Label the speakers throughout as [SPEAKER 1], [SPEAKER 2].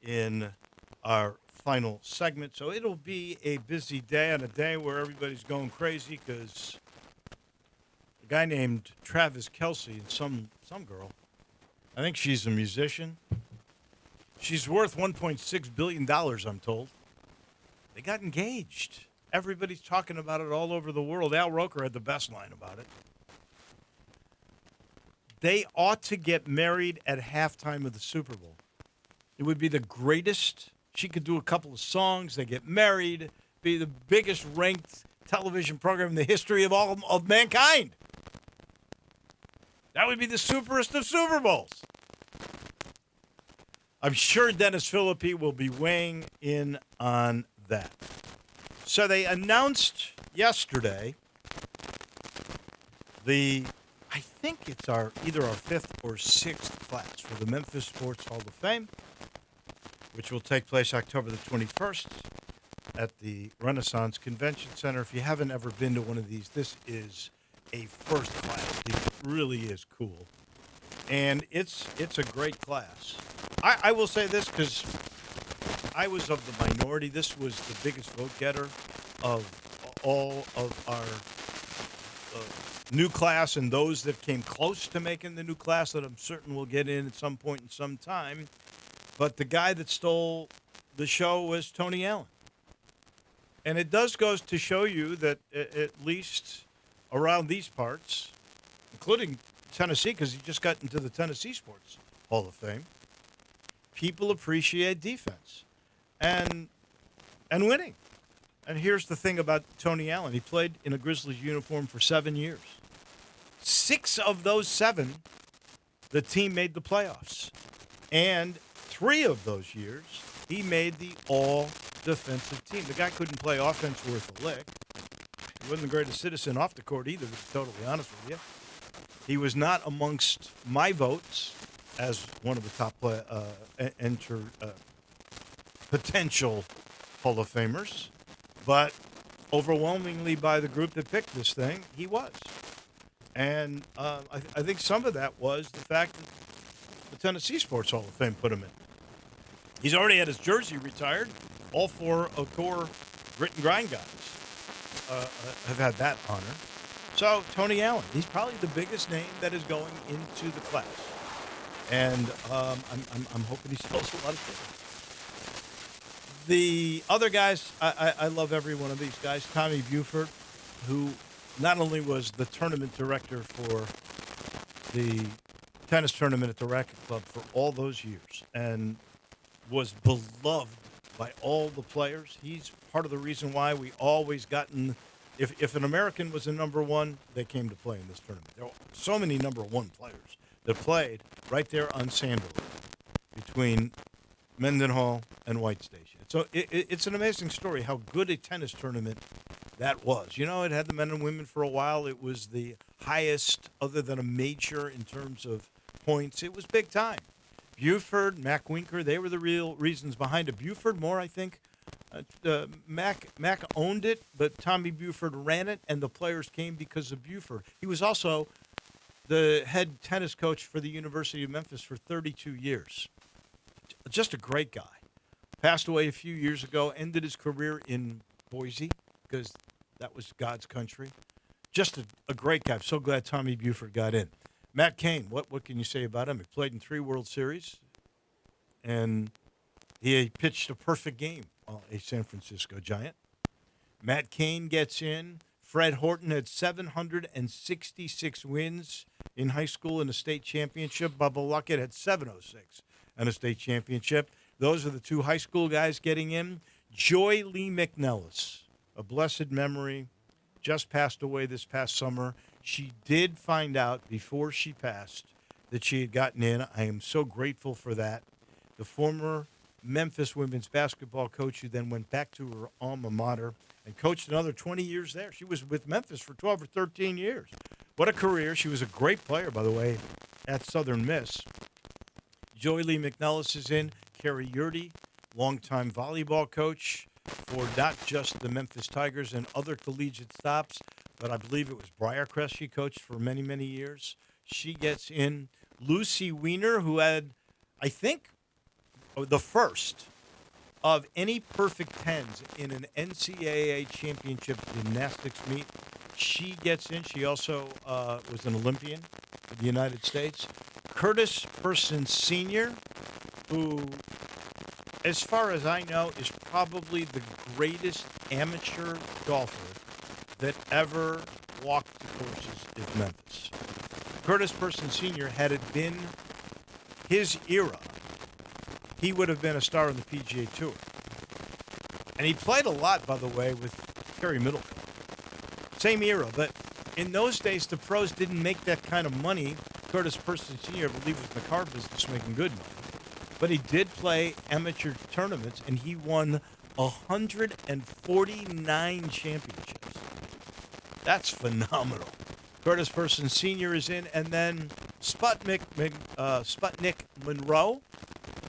[SPEAKER 1] in our final segment. So it'll be a busy day on a day where everybody's going crazy because a guy named Travis Kelsey and some girl, I think she's a musician. She's worth $1.6 billion, I'm told. They got engaged. Everybody's talking about it all over the world. Al Roker had the best line about it. They ought to get married at halftime of the Super Bowl. It would be the greatest. She could do a couple of songs. They get married. Be the biggest ranked television program in the history of all of mankind. That would be the superest of Super Bowls. I'm sure Dennis Philippi will be weighing in on that. So they announced yesterday I think it's either our fifth or sixth class for the Memphis Sports Hall of Fame, which will take place October the 21st at the Renaissance Convention Center. If you haven't ever been to one of these, this is a first class. It really is cool. And it's a great class. I will say this because I was of the minority. This was the biggest vote getter of all of our new class and those that came close to making the new class that I'm certain will get in at some point in some time. But the guy that stole the show was Tony Allen. And it goes to show you that at least around these parts, including Tennessee, because he just got into the Tennessee Sports Hall of Fame, people appreciate defense and winning. And here's the thing about Tony Allen. He played in a Grizzlies uniform for 7 years. 6 of those 7, the team made the playoffs. And 3 of those years, he made the all-defensive team. The guy couldn't play offense worth a lick. He wasn't the greatest citizen off the court either, to be totally honest with you. He was not amongst my votes as one of the top potential Hall of Famers, but overwhelmingly by the group that picked this thing, he was. And I think some of that was the fact that the Tennessee Sports Hall of Fame put him in. He's already had his jersey retired. All 4 core grit and grind guys have had that honor. So Tony Allen, he's probably the biggest name that is going into the class. And I'm hoping he sells a lot of tickets. The other guys, I love every one of these guys. Tommy Buford, who not only was the tournament director for the tennis tournament at the Racket Club for all those years and was beloved by all the players. He's part of the reason why we always gotten, if an American was a number one, they came to play in this tournament. There were so many number one players that played right there on Sandover between Mendenhall and White Station. So it's an amazing story how good a tennis tournament that was. You know, it had the men and women for a while. It was the highest other than a major in terms of points. It was big time. Buford, Mac Winker, they were the real reasons behind it. Buford more, I think. Mac owned it, but Tommy Buford ran it, and the players came because of Buford. He was also the head tennis coach for the University of Memphis for 32 years. Just a great guy. Passed away a few years ago, ended his career in Boise because that was God's country. Just a great guy. I'm so glad Tommy Buford got in. Matt Cain, what can you say about him? He played in 3 World Series, and he pitched a perfect game, a San Francisco Giant. Matt Cain gets in. Fred Horton had 766 wins in high school in a state championship. Bubba Luckett had 706 and a state championship. Those are the 2 high school guys getting in. Joy Lee McNellis, a blessed memory, just passed away this past summer. She did find out before she passed that she had gotten in. I am so grateful for that. The former Memphis women's basketball coach who then went back to her alma mater and coached another 20 years there. She was with Memphis for 12 or 13 years. What a career. She was a great player, by the way, at Southern Miss. Joy Lee McNellis is in. Kerry Yurdy, longtime volleyball coach for not just the Memphis Tigers and other collegiate stops, but I believe it was Briarcrest she coached for many, many years. She gets in. Lucy Weiner, who had, I think, the first of any perfect tens in an NCAA championship gymnastics meet. She gets in. She also was an Olympian for the United States. Curtis Person Sr., who, as far as I know, is probably the greatest amateur golfer that ever walked the courses of Memphis. Curtis Person Sr., had it been his era, he would have been a star on the PGA Tour. And he played a lot, by the way, with Terry Middleton. Same era, but in those days, the pros didn't make that kind of money. Curtis Person Sr., I believe, was in the car business making good money. But he did play amateur tournaments, and he won 149 championships. That's phenomenal. Curtis Person Sr. is in, and then Sputnik Monroe,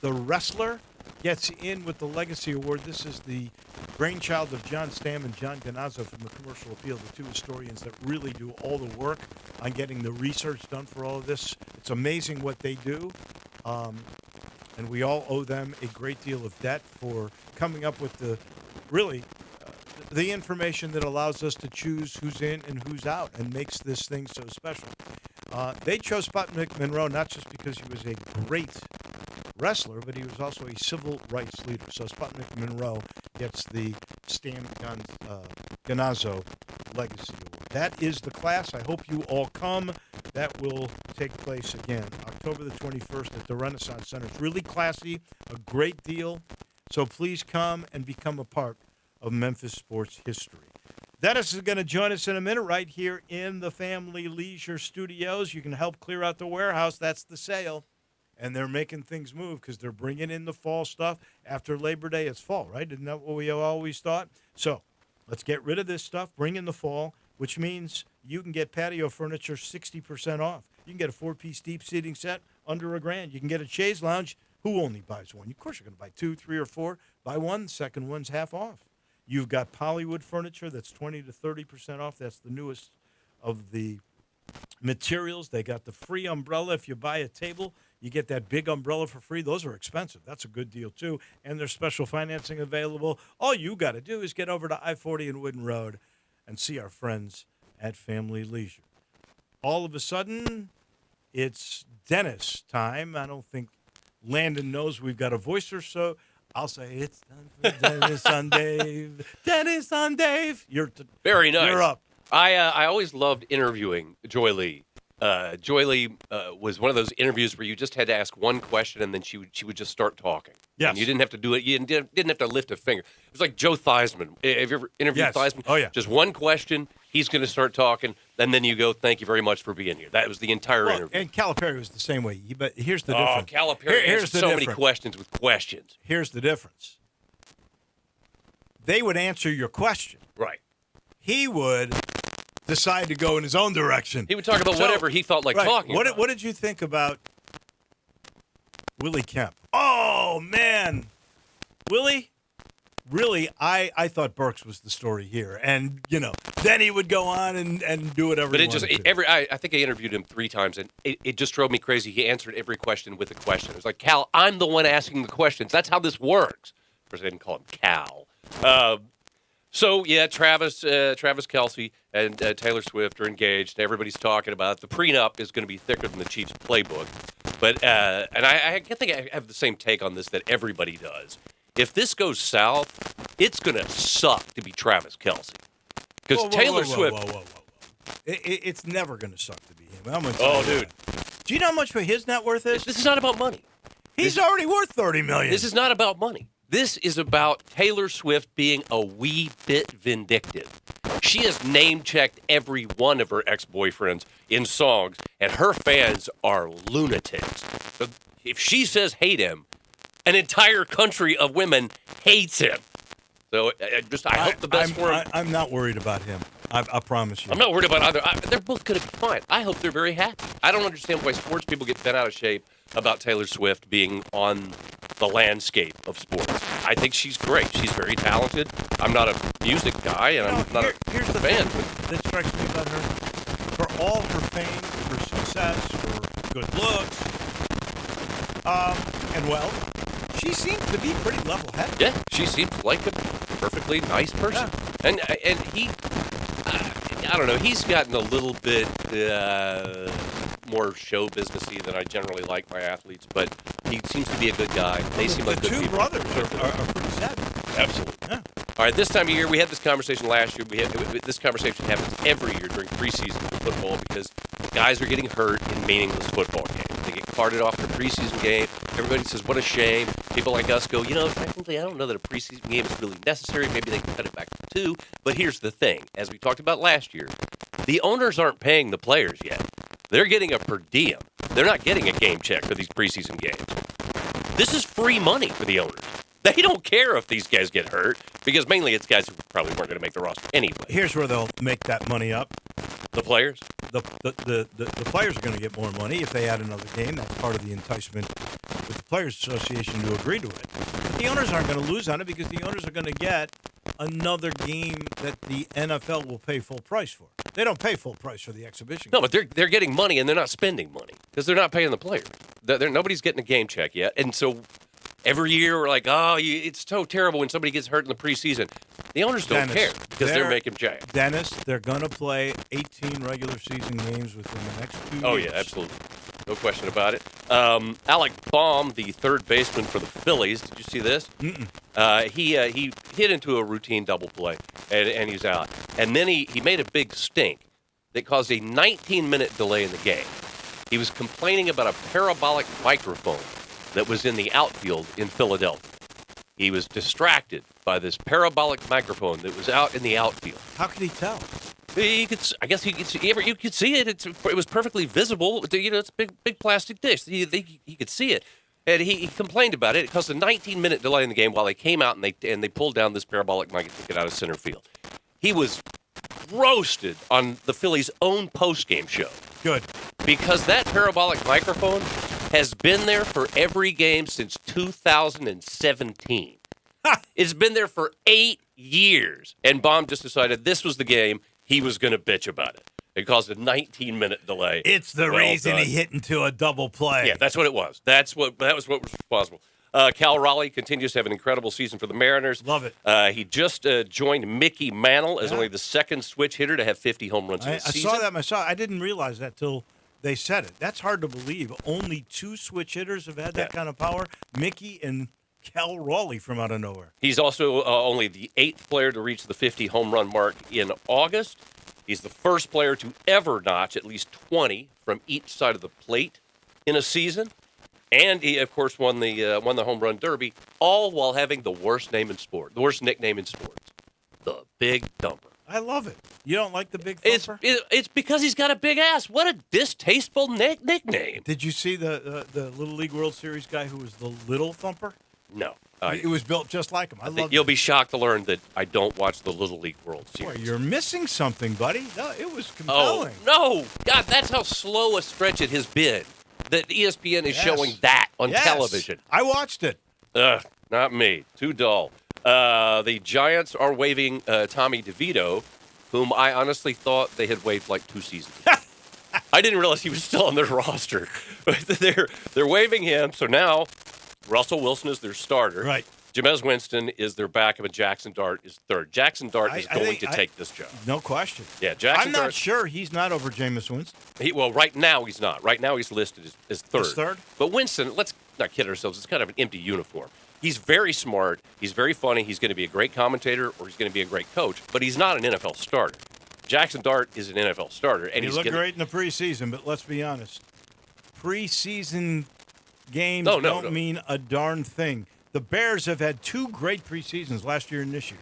[SPEAKER 1] the wrestler, gets in with the Legacy Award. This is the brainchild of John Stamm and John Ganazzo from the Commercial Appeal, the two historians that really do all the work on getting the research done for all of this. It's amazing what they do, and we all owe them a great deal of debt for coming up with the information that allows us to choose who's in and who's out and makes this thing so special. They chose Sputnik Monroe not just because he was a great wrestler, but he was also a civil rights leader. So Sputnik Monroe gets the Stan Ganazzo Legacy Award. That is the class. I hope you all come. That will take place again October the 21st at the Renaissance Center. It's really classy, a great deal. So please come and become a part of Memphis sports history. Dennis is going to join us in a minute right here in the Family Leisure Studios. You can help clear out the warehouse. That's the sale. And they're making things move because they're bringing in the fall stuff. After Labor Day, it's fall, right? Isn't that what we always thought? So let's get rid of this stuff, bring in the fall, which means you can get patio furniture 60% off. You can get a 4-piece deep seating set under $1,000. You can get a chaise lounge. Who only buys one? Of course, you're going to buy 2, 3, or 4. Buy one, the second one's half off. You've got Pollywood furniture that's 20 to 30% off. That's the newest of the materials. They got the free umbrella. If you buy a table, you get that big umbrella for free. Those are expensive. That's a good deal, too. And there's special financing available. All you got to do is get over to I-40 and Wooden Road and see our friends at Family Leisure. All of a sudden, it's Dennis time. I don't think Landon knows we've got a voice or so. I'll say it's time for Dennis on Dave. Dennis on Dave.
[SPEAKER 2] Very nice.
[SPEAKER 1] You're up.
[SPEAKER 2] I always loved interviewing Joy Lee. Joy Lee was one of those interviews where you just had to ask one question and then she would just start talking.
[SPEAKER 1] Yes.
[SPEAKER 2] And you didn't have to do it. You didn't have to lift a finger. It was like Joe Theismann. Have you ever interviewed Theismann?
[SPEAKER 1] Oh, yeah.
[SPEAKER 2] Just one question. He's going to start talking. And then you go, thank you very much for being here. That was the entire interview.
[SPEAKER 1] And Calipari was the same way. But here's the difference.
[SPEAKER 2] Calipari answered so many questions with questions.
[SPEAKER 1] Here's the difference. They would answer your question.
[SPEAKER 2] Right.
[SPEAKER 1] He would decide to go in his own direction.
[SPEAKER 2] He would talk about whatever he felt like talking about.
[SPEAKER 1] What did you think about Willie Kemp? Oh, man. Willie? Really, I thought Burks was the story here. And, then he would go on and do whatever he wanted to.
[SPEAKER 2] I think I interviewed him 3 times, and it just drove me crazy. He answered every question with a question. It was like, Cal, I'm the one asking the questions. That's how this works. Of course, I didn't call him Cal. So, yeah, Travis Kelce and Taylor Swift are engaged. Everybody's talking about it. The prenup is going to be thicker than the Chiefs' playbook. But and I think I have the same take on this that everybody does. If this goes south, it's going to suck to be Travis Kelce. Because Taylor Swift...
[SPEAKER 1] Whoa. It's never going to suck to be him.
[SPEAKER 2] Dude.
[SPEAKER 1] Do you know how much his net worth is?
[SPEAKER 2] This is not about money.
[SPEAKER 1] He's already worth $30 million.
[SPEAKER 2] This is not about money. This is about Taylor Swift being a wee bit vindictive. She has name-checked every one of her ex-boyfriends in songs, and her fans are lunatics. So if she says hate him, an entire country of women hates him. So I hope the best for him.
[SPEAKER 1] I'm not worried about him. I promise you.
[SPEAKER 2] I'm not worried about either. They're both going to be fine. I hope they're very happy. I don't understand why sports people get bent out of shape about Taylor Swift being on the landscape of sports. I think she's great. She's very talented. I'm not a music guy, and I'm not
[SPEAKER 1] here's
[SPEAKER 2] a
[SPEAKER 1] the
[SPEAKER 2] fan.
[SPEAKER 1] thing that strikes me about her. For all her fame, her success, her good looks, and wealth, She seems to be pretty level-headed.
[SPEAKER 2] Yeah, she seems like a perfectly nice person. And he, I don't know, he's gotten a little bit more show businessy than I generally like my athletes, but he seems to be a good guy. They seem like
[SPEAKER 1] the
[SPEAKER 2] good
[SPEAKER 1] two
[SPEAKER 2] people.
[SPEAKER 1] brothers are pretty savvy.
[SPEAKER 2] Absolutely.
[SPEAKER 1] Yeah.
[SPEAKER 2] All right, this time of year, we had this conversation last year. This conversation happens every year during preseason football because guys are getting hurt in meaningless football games. They get carted off the preseason game. Everybody says, what a shame. People like us go, technically, I don't know that a preseason game is really necessary. Maybe they can cut it back to 2. But here's the thing. As we talked about last year, the owners aren't paying the players yet. They're getting a per diem. They're not getting a game check for these preseason games. This is free money for the owners. They don't care if these guys get hurt because mainly it's guys who probably weren't going to make the roster anyway.
[SPEAKER 1] Here's where they'll make that money up.
[SPEAKER 2] The players?
[SPEAKER 1] The players are going to get more money if they add another game. That's part of the enticement with the Players Association to agree to it. The owners aren't going to lose on it because the owners are going to get another game that the NFL will pay full price for. They don't pay full price for the exhibition.
[SPEAKER 2] No, but they're getting money and they're not spending money because they're not paying the players. Nobody's getting a game check yet, and so every year we're like, it's so terrible when somebody gets hurt in the preseason. The owners don't care because they're making jack.
[SPEAKER 1] Dennis, they're going to play 18 regular season games within the next 2 years.
[SPEAKER 2] Oh, yeah, absolutely. No question about it. Alec Baum, the third baseman for the Phillies, did you see this? He hit into a routine double play, and he's out. And then he made a big stink that caused a 19-minute delay in the game. He was complaining about a parabolic microphone that was in the outfield in Philadelphia. He was distracted by this parabolic microphone that was out in the outfield.
[SPEAKER 1] How could he tell?
[SPEAKER 2] I guess he could see. You could see it. It was perfectly visible. It's a big plastic dish. He could see it, and he complained about it. It caused a 19-minute delay in the game while they came out and they pulled down this parabolic mic and took it out of center field. He was roasted on the Phillies' own postgame show.
[SPEAKER 1] Good.
[SPEAKER 2] Because that parabolic microphone has been there for every game since 2017. It's been there for 8 years. And Baum just decided this was the game. He was going to bitch about it. It caused a 19-minute delay.
[SPEAKER 1] It's the reason he hit into a double play.
[SPEAKER 2] Yeah, that's what it was. That was what was responsible. Cal Raleigh continues to have an incredible season for the Mariners.
[SPEAKER 1] Love it.
[SPEAKER 2] He just joined Mickey Mantle as only the second switch hitter to have 50 home runs in a season.
[SPEAKER 1] I saw that myself. I didn't realize that till they said it. That's hard to believe. Only 2 switch hitters have had that kind of power. Mickey and Cal Raleigh from out of nowhere.
[SPEAKER 2] He's also only the 8th player to reach the 50 home run mark in August. He's the first player to ever notch at least 20 from each side of the plate in a season. And he, of course, won the home run derby, all while having the worst nickname in sports, the Big Thumper.
[SPEAKER 1] I love it. You don't like the Big Thumper?
[SPEAKER 2] It's because he's got a big ass. What a distasteful nickname.
[SPEAKER 1] Did you see the Little League World Series guy who was the Little Thumper?
[SPEAKER 2] No.
[SPEAKER 1] It was built just like him. I love it.
[SPEAKER 2] You'll be shocked to learn that I don't watch the Little League World Series.
[SPEAKER 1] Boy, you're missing something, buddy. No, it was compelling.
[SPEAKER 2] Oh, no. God, that's how slow a stretch it has been that ESPN is showing that on television.
[SPEAKER 1] I watched it.
[SPEAKER 2] Not me. Too dull. The Giants are waiving Tommy DeVito, whom I honestly thought they had waived like 2 seasons ago. I didn't realize he was still on their roster. They're waiving him, so now Russell Wilson is their starter.
[SPEAKER 1] Right.
[SPEAKER 2] Jameis Winston is their backup, and Jackson Dart is third. Jackson Dart is going to take this job.
[SPEAKER 1] No question.
[SPEAKER 2] Yeah, Jackson Dart.
[SPEAKER 1] I'm not sure he's not over Jameis Winston.
[SPEAKER 2] Right now he's not. Right now he's listed as third.
[SPEAKER 1] As third?
[SPEAKER 2] But Winston, let's not kid ourselves, it's kind of an empty uniform. He's very smart. He's very funny. He's going to be a great commentator or he's going to be a great coach, but he's not an NFL starter. Jackson Dart is an NFL starter. And
[SPEAKER 1] he looked great in the preseason, but let's be honest. Preseason games don't mean a darn thing. The Bears have had 2 great preseasons last year and this year.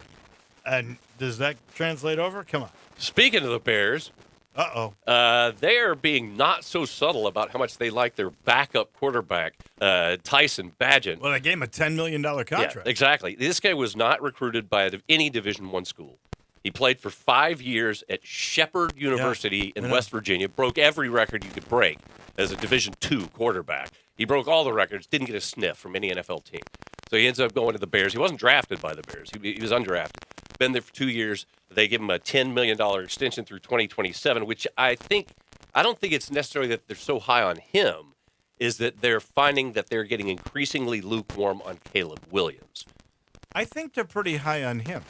[SPEAKER 1] And does that translate over? Come on.
[SPEAKER 2] Speaking of the Bears, they are being not so subtle about how much they like their backup quarterback, Tyson Bagent.
[SPEAKER 1] Well, they gave him a $10 million contract.
[SPEAKER 2] Yeah, exactly. This guy was not recruited by any Division I school. He played for 5 years at Shepherd University in West Virginia, broke every record you could break as a Division II quarterback. He broke all the records, didn't get a sniff from any NFL team. So he ends up going to the Bears. He wasn't drafted by the Bears. He was undrafted. Been there for 2 years. They give him a $10 million extension through 2027, which I don't think it's necessarily that they're so high on him. is that they're finding that they're getting increasingly lukewarm on Caleb Williams.
[SPEAKER 1] I think they're pretty high on him.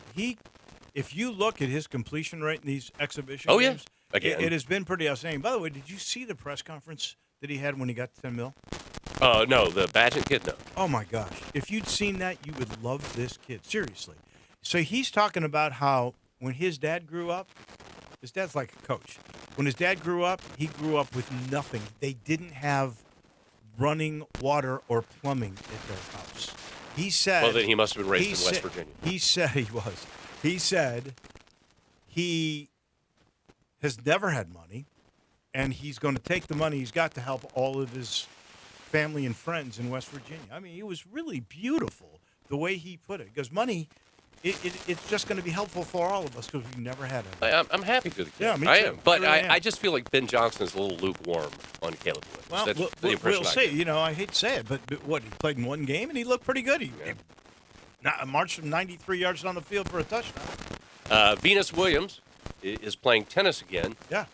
[SPEAKER 1] If you look at his completion rate in these exhibition
[SPEAKER 2] Oh, yeah.
[SPEAKER 1] games,
[SPEAKER 2] Again.
[SPEAKER 1] it has been pretty outstanding. By the way, did you see the press conference that he had when he got 10 mil?
[SPEAKER 2] No, the Badgett kid, no.
[SPEAKER 1] Oh, my gosh. If you'd seen that, you would love this kid. Seriously. So he's talking about how when his dad grew up, his dad's like a coach. When his dad grew up, he grew up with nothing. They didn't have running water or plumbing at their house. He said.
[SPEAKER 2] Well, then he must have been raised in West Virginia.
[SPEAKER 1] He said he was. He said he has never had money, and he's going to take the money he's got to help all of his family and friends in West Virginia. I mean, it was really beautiful the way he put it. Because money, it's just going to be helpful for all of us because we've never had it.
[SPEAKER 2] I'm happy for the kid.
[SPEAKER 1] Yeah, me
[SPEAKER 2] I
[SPEAKER 1] too.
[SPEAKER 2] am. But
[SPEAKER 1] Really am.
[SPEAKER 2] I just feel like Ben Johnson is a little lukewarm on Caleb Williams.
[SPEAKER 1] Well,
[SPEAKER 2] That's the
[SPEAKER 1] we'll
[SPEAKER 2] impression I
[SPEAKER 1] see.
[SPEAKER 2] get.
[SPEAKER 1] You know, I hate to say it, but what, he played in one game and he looked pretty good. He marched from 93 yards on the field for a touchdown.
[SPEAKER 2] Venus Williams is playing tennis again
[SPEAKER 1] Yeah.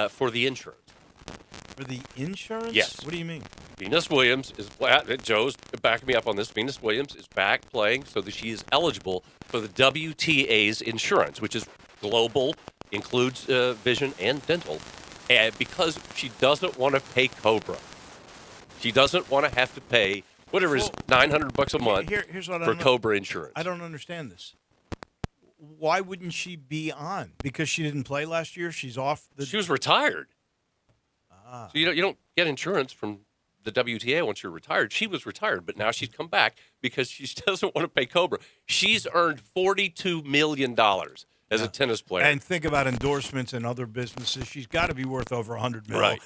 [SPEAKER 2] for the insurance.
[SPEAKER 1] For the insurance?
[SPEAKER 2] Yes.
[SPEAKER 1] What do you mean?
[SPEAKER 2] Venus Williams is Joe's backing me up on this. Venus Williams is back playing so that she is eligible for the WTA's insurance, which is global, includes vision and dental, and because she doesn't want to pay Cobra. She doesn't want to have to pay whatever is $900 a month
[SPEAKER 1] Here's what I
[SPEAKER 2] for
[SPEAKER 1] don't
[SPEAKER 2] Cobra insurance.
[SPEAKER 1] I don't understand this. Why wouldn't she be on? Because she didn't play last year? She's off the.
[SPEAKER 2] She was retired.
[SPEAKER 1] Ah.
[SPEAKER 2] So you don't get insurance from the WTA once you're retired. She was retired, but now she's come back because she doesn't want to pay Cobra. She's earned $42 million as a tennis player.
[SPEAKER 1] And think about endorsements and other businesses. She's got to be worth over $100 million.
[SPEAKER 2] Right.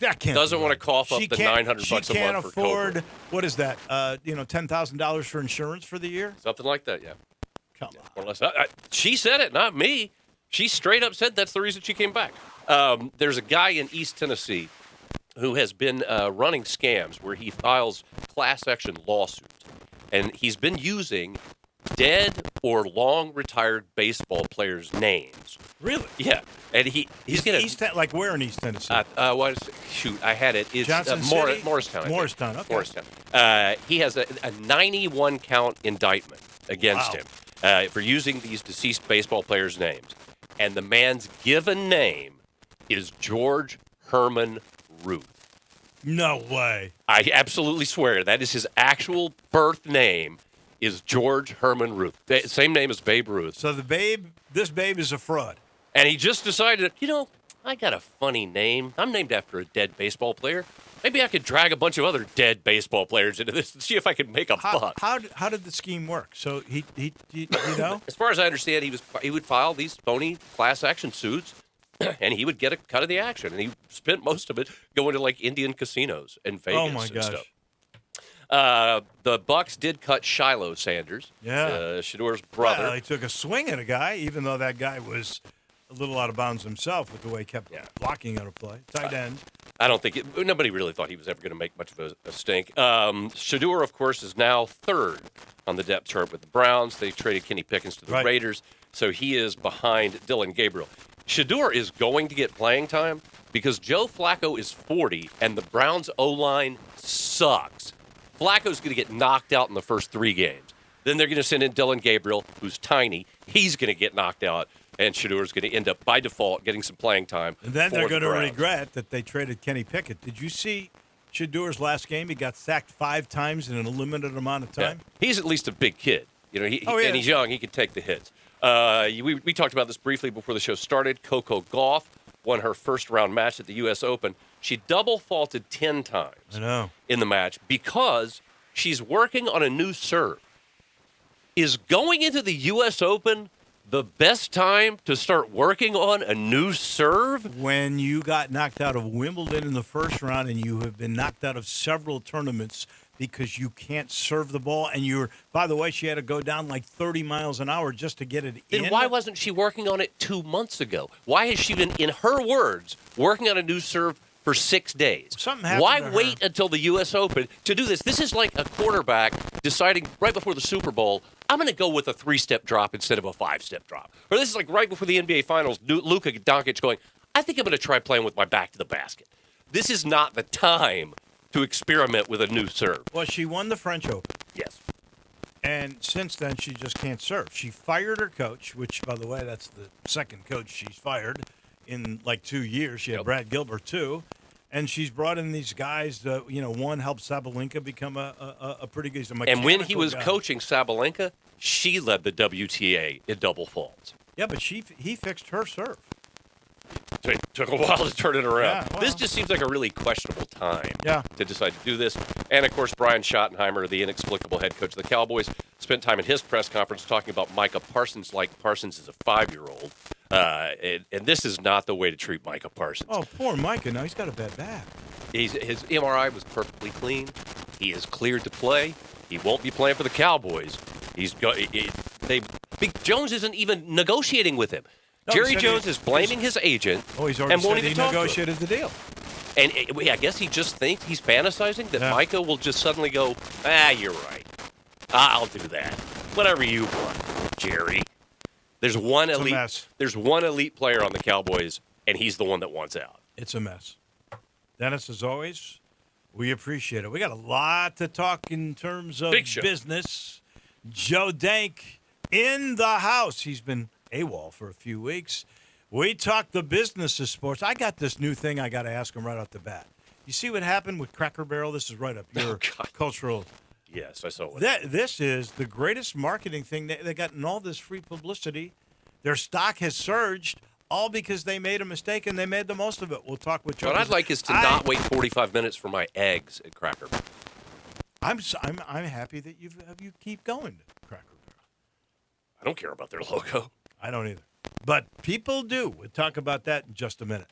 [SPEAKER 1] That can't.
[SPEAKER 2] Doesn't
[SPEAKER 1] be
[SPEAKER 2] want
[SPEAKER 1] right.
[SPEAKER 2] to cough up
[SPEAKER 1] She
[SPEAKER 2] the
[SPEAKER 1] can't-
[SPEAKER 2] $900
[SPEAKER 1] She
[SPEAKER 2] a
[SPEAKER 1] can't
[SPEAKER 2] month for
[SPEAKER 1] afford.
[SPEAKER 2] Cobra.
[SPEAKER 1] What is that? $10,000 for insurance for the year?
[SPEAKER 2] Something like that, yeah.
[SPEAKER 1] Come on.
[SPEAKER 2] More or less. She said it, not me. She straight up said that's the reason she came back. There's a guy in East Tennessee who has been running scams where he files class action lawsuits. And he's been using dead or long retired baseball players' names.
[SPEAKER 1] Really?
[SPEAKER 2] Yeah. And he's going to.
[SPEAKER 1] Like where in East Tennessee?
[SPEAKER 2] What is it? Shoot, I had it. It's
[SPEAKER 1] Johnson City?
[SPEAKER 2] Morristown. I think.
[SPEAKER 1] Morristown, okay.
[SPEAKER 2] Morristown. He has a 91 count indictment against
[SPEAKER 1] Wow.
[SPEAKER 2] him for using these deceased baseball players' names. And the man's given name is George Herman Ruth.
[SPEAKER 1] No way.
[SPEAKER 2] I absolutely swear that is his actual birth name is George Herman Ruth. Same name as Babe Ruth.
[SPEAKER 1] So this babe is a fraud.
[SPEAKER 2] And he just decided, I got a funny name. I'm named after a dead baseball player. Maybe I could drag a bunch of other dead baseball players into this and see if I could make a buck.
[SPEAKER 1] How did the scheme work? So he you know?
[SPEAKER 2] As far as I understand, he would file these phony class action suits, and he would get a cut of the action. And he spent most of it going to like Indian casinos and Vegas
[SPEAKER 1] Oh my
[SPEAKER 2] and
[SPEAKER 1] gosh.
[SPEAKER 2] stuff. The Bucks did cut Shiloh Sanders,
[SPEAKER 1] Yeah.
[SPEAKER 2] Shador's brother.
[SPEAKER 1] Well, he took a swing at a guy, even though that guy was a little out of bounds himself with the way he kept blocking out of play. Tight end.
[SPEAKER 2] I don't think nobody really thought he was ever going to make much of a stink. Shador, of course, is now third on the depth chart with the Browns. They traded Kenny Pickens to the
[SPEAKER 1] Right.
[SPEAKER 2] Raiders, so he is behind Dylan Gabriel. Shador is going to get playing time because Joe Flacco is 40 and the Browns O-line sucks. Flacco's going to get knocked out in the first 3 games. Then they're going to send in Dylan Gabriel, who's tiny. He's going to get knocked out, and Shador's going to end up, by default, getting some playing time.
[SPEAKER 1] And then
[SPEAKER 2] for
[SPEAKER 1] they're
[SPEAKER 2] the
[SPEAKER 1] going to
[SPEAKER 2] Browns.
[SPEAKER 1] regret that they traded Kenny Pickett. Did you see Shador's last game? He got sacked 5 times in a limited amount of time.
[SPEAKER 2] Yeah. He's at least a big kid.
[SPEAKER 1] yeah.
[SPEAKER 2] And he's young. He can take the hits. We talked about this briefly before the show started. Coco Gauff won her first-round match at the U.S. Open. She double faulted 10 times
[SPEAKER 1] I know.
[SPEAKER 2] in the match because she's working on a new serve. Is going into the U.S. Open the best time to start working on a new serve?
[SPEAKER 1] When you got knocked out of Wimbledon in the first round and you have been knocked out of several tournaments because you can't serve the ball, and by the way, she had to go down like 30 miles an hour just to get it in.
[SPEAKER 2] Then why wasn't she working on it 2 months ago? Why has she been, in her words, working on a new serve for 6 days?
[SPEAKER 1] Something happened
[SPEAKER 2] Why
[SPEAKER 1] to her.
[SPEAKER 2] wait until the U.S. Open to do this? This is like a quarterback deciding right before the Super Bowl, I'm going to go with a 3-step drop instead of a 5-step drop. Or this is like right before the NBA Finals, Luka Doncic going, I think I'm going to try playing with my back to the basket. This is not the time to experiment with a new serve.
[SPEAKER 1] Well, she won the French Open.
[SPEAKER 2] Yes.
[SPEAKER 1] And since then, she just can't serve. She fired her coach, which, by the way, that's the second coach she's fired in like 2 years. She had Brad Gilbert, too. And she's brought in these guys. One helped Sabalenka become a pretty good
[SPEAKER 2] And when he was
[SPEAKER 1] guy.
[SPEAKER 2] coaching Sabalenka, she led the WTA in double faults.
[SPEAKER 1] Yeah, but he fixed her serve.
[SPEAKER 2] So it took a while to turn it around.
[SPEAKER 1] Yeah, well.
[SPEAKER 2] This just seems like a really questionable time
[SPEAKER 1] Yeah.
[SPEAKER 2] to decide to do this. And, of course, Brian Schottenheimer, the inexplicable head coach of the Cowboys, spent time in his press conference talking about Micah Parsons like Parsons is a 5-year-old. And this is not the way to treat Micah Parsons.
[SPEAKER 1] Oh, poor Micah. Now he's got a bad back.
[SPEAKER 2] His MRI was perfectly clean. He is cleared to play. He won't be playing for the Cowboys. Big Jones isn't even negotiating with him.
[SPEAKER 1] No,
[SPEAKER 2] Jerry Jones is blaming his agent.
[SPEAKER 1] Oh, he's already
[SPEAKER 2] and won't
[SPEAKER 1] said
[SPEAKER 2] even
[SPEAKER 1] he
[SPEAKER 2] talk to him.
[SPEAKER 1] negotiated the deal.
[SPEAKER 2] And I guess he just thinks he's fantasizing that Micah will just suddenly go, you're right. I'll do that. Whatever you want, Jerry. There's one
[SPEAKER 1] It's a
[SPEAKER 2] elite.
[SPEAKER 1] mess.
[SPEAKER 2] There's one elite player on the Cowboys, and he's the one that wants out.
[SPEAKER 1] It's a mess. Dennis, as always, we appreciate it. We got a lot to talk in terms of
[SPEAKER 2] Big show.
[SPEAKER 1] business. Joe Dank in the house. He's been AWOL for a few weeks. We talk the business of sports. I got this new thing I got to ask him right off the bat. You see what happened with Cracker Barrel? This is right up your cultural.
[SPEAKER 2] Yes, I saw what.
[SPEAKER 1] This is the greatest marketing thing. They gotten all this free publicity. Their stock has surged, all because they made a mistake and they made the most of it. We'll talk with Joe.
[SPEAKER 2] What I'd like is to not wait 45 minutes for my eggs at Cracker Barrel.
[SPEAKER 1] I'm happy that you keep going to Cracker Barrel.
[SPEAKER 2] I don't care about their logo.
[SPEAKER 1] I don't either. But people do. We'll talk about that in just a minute.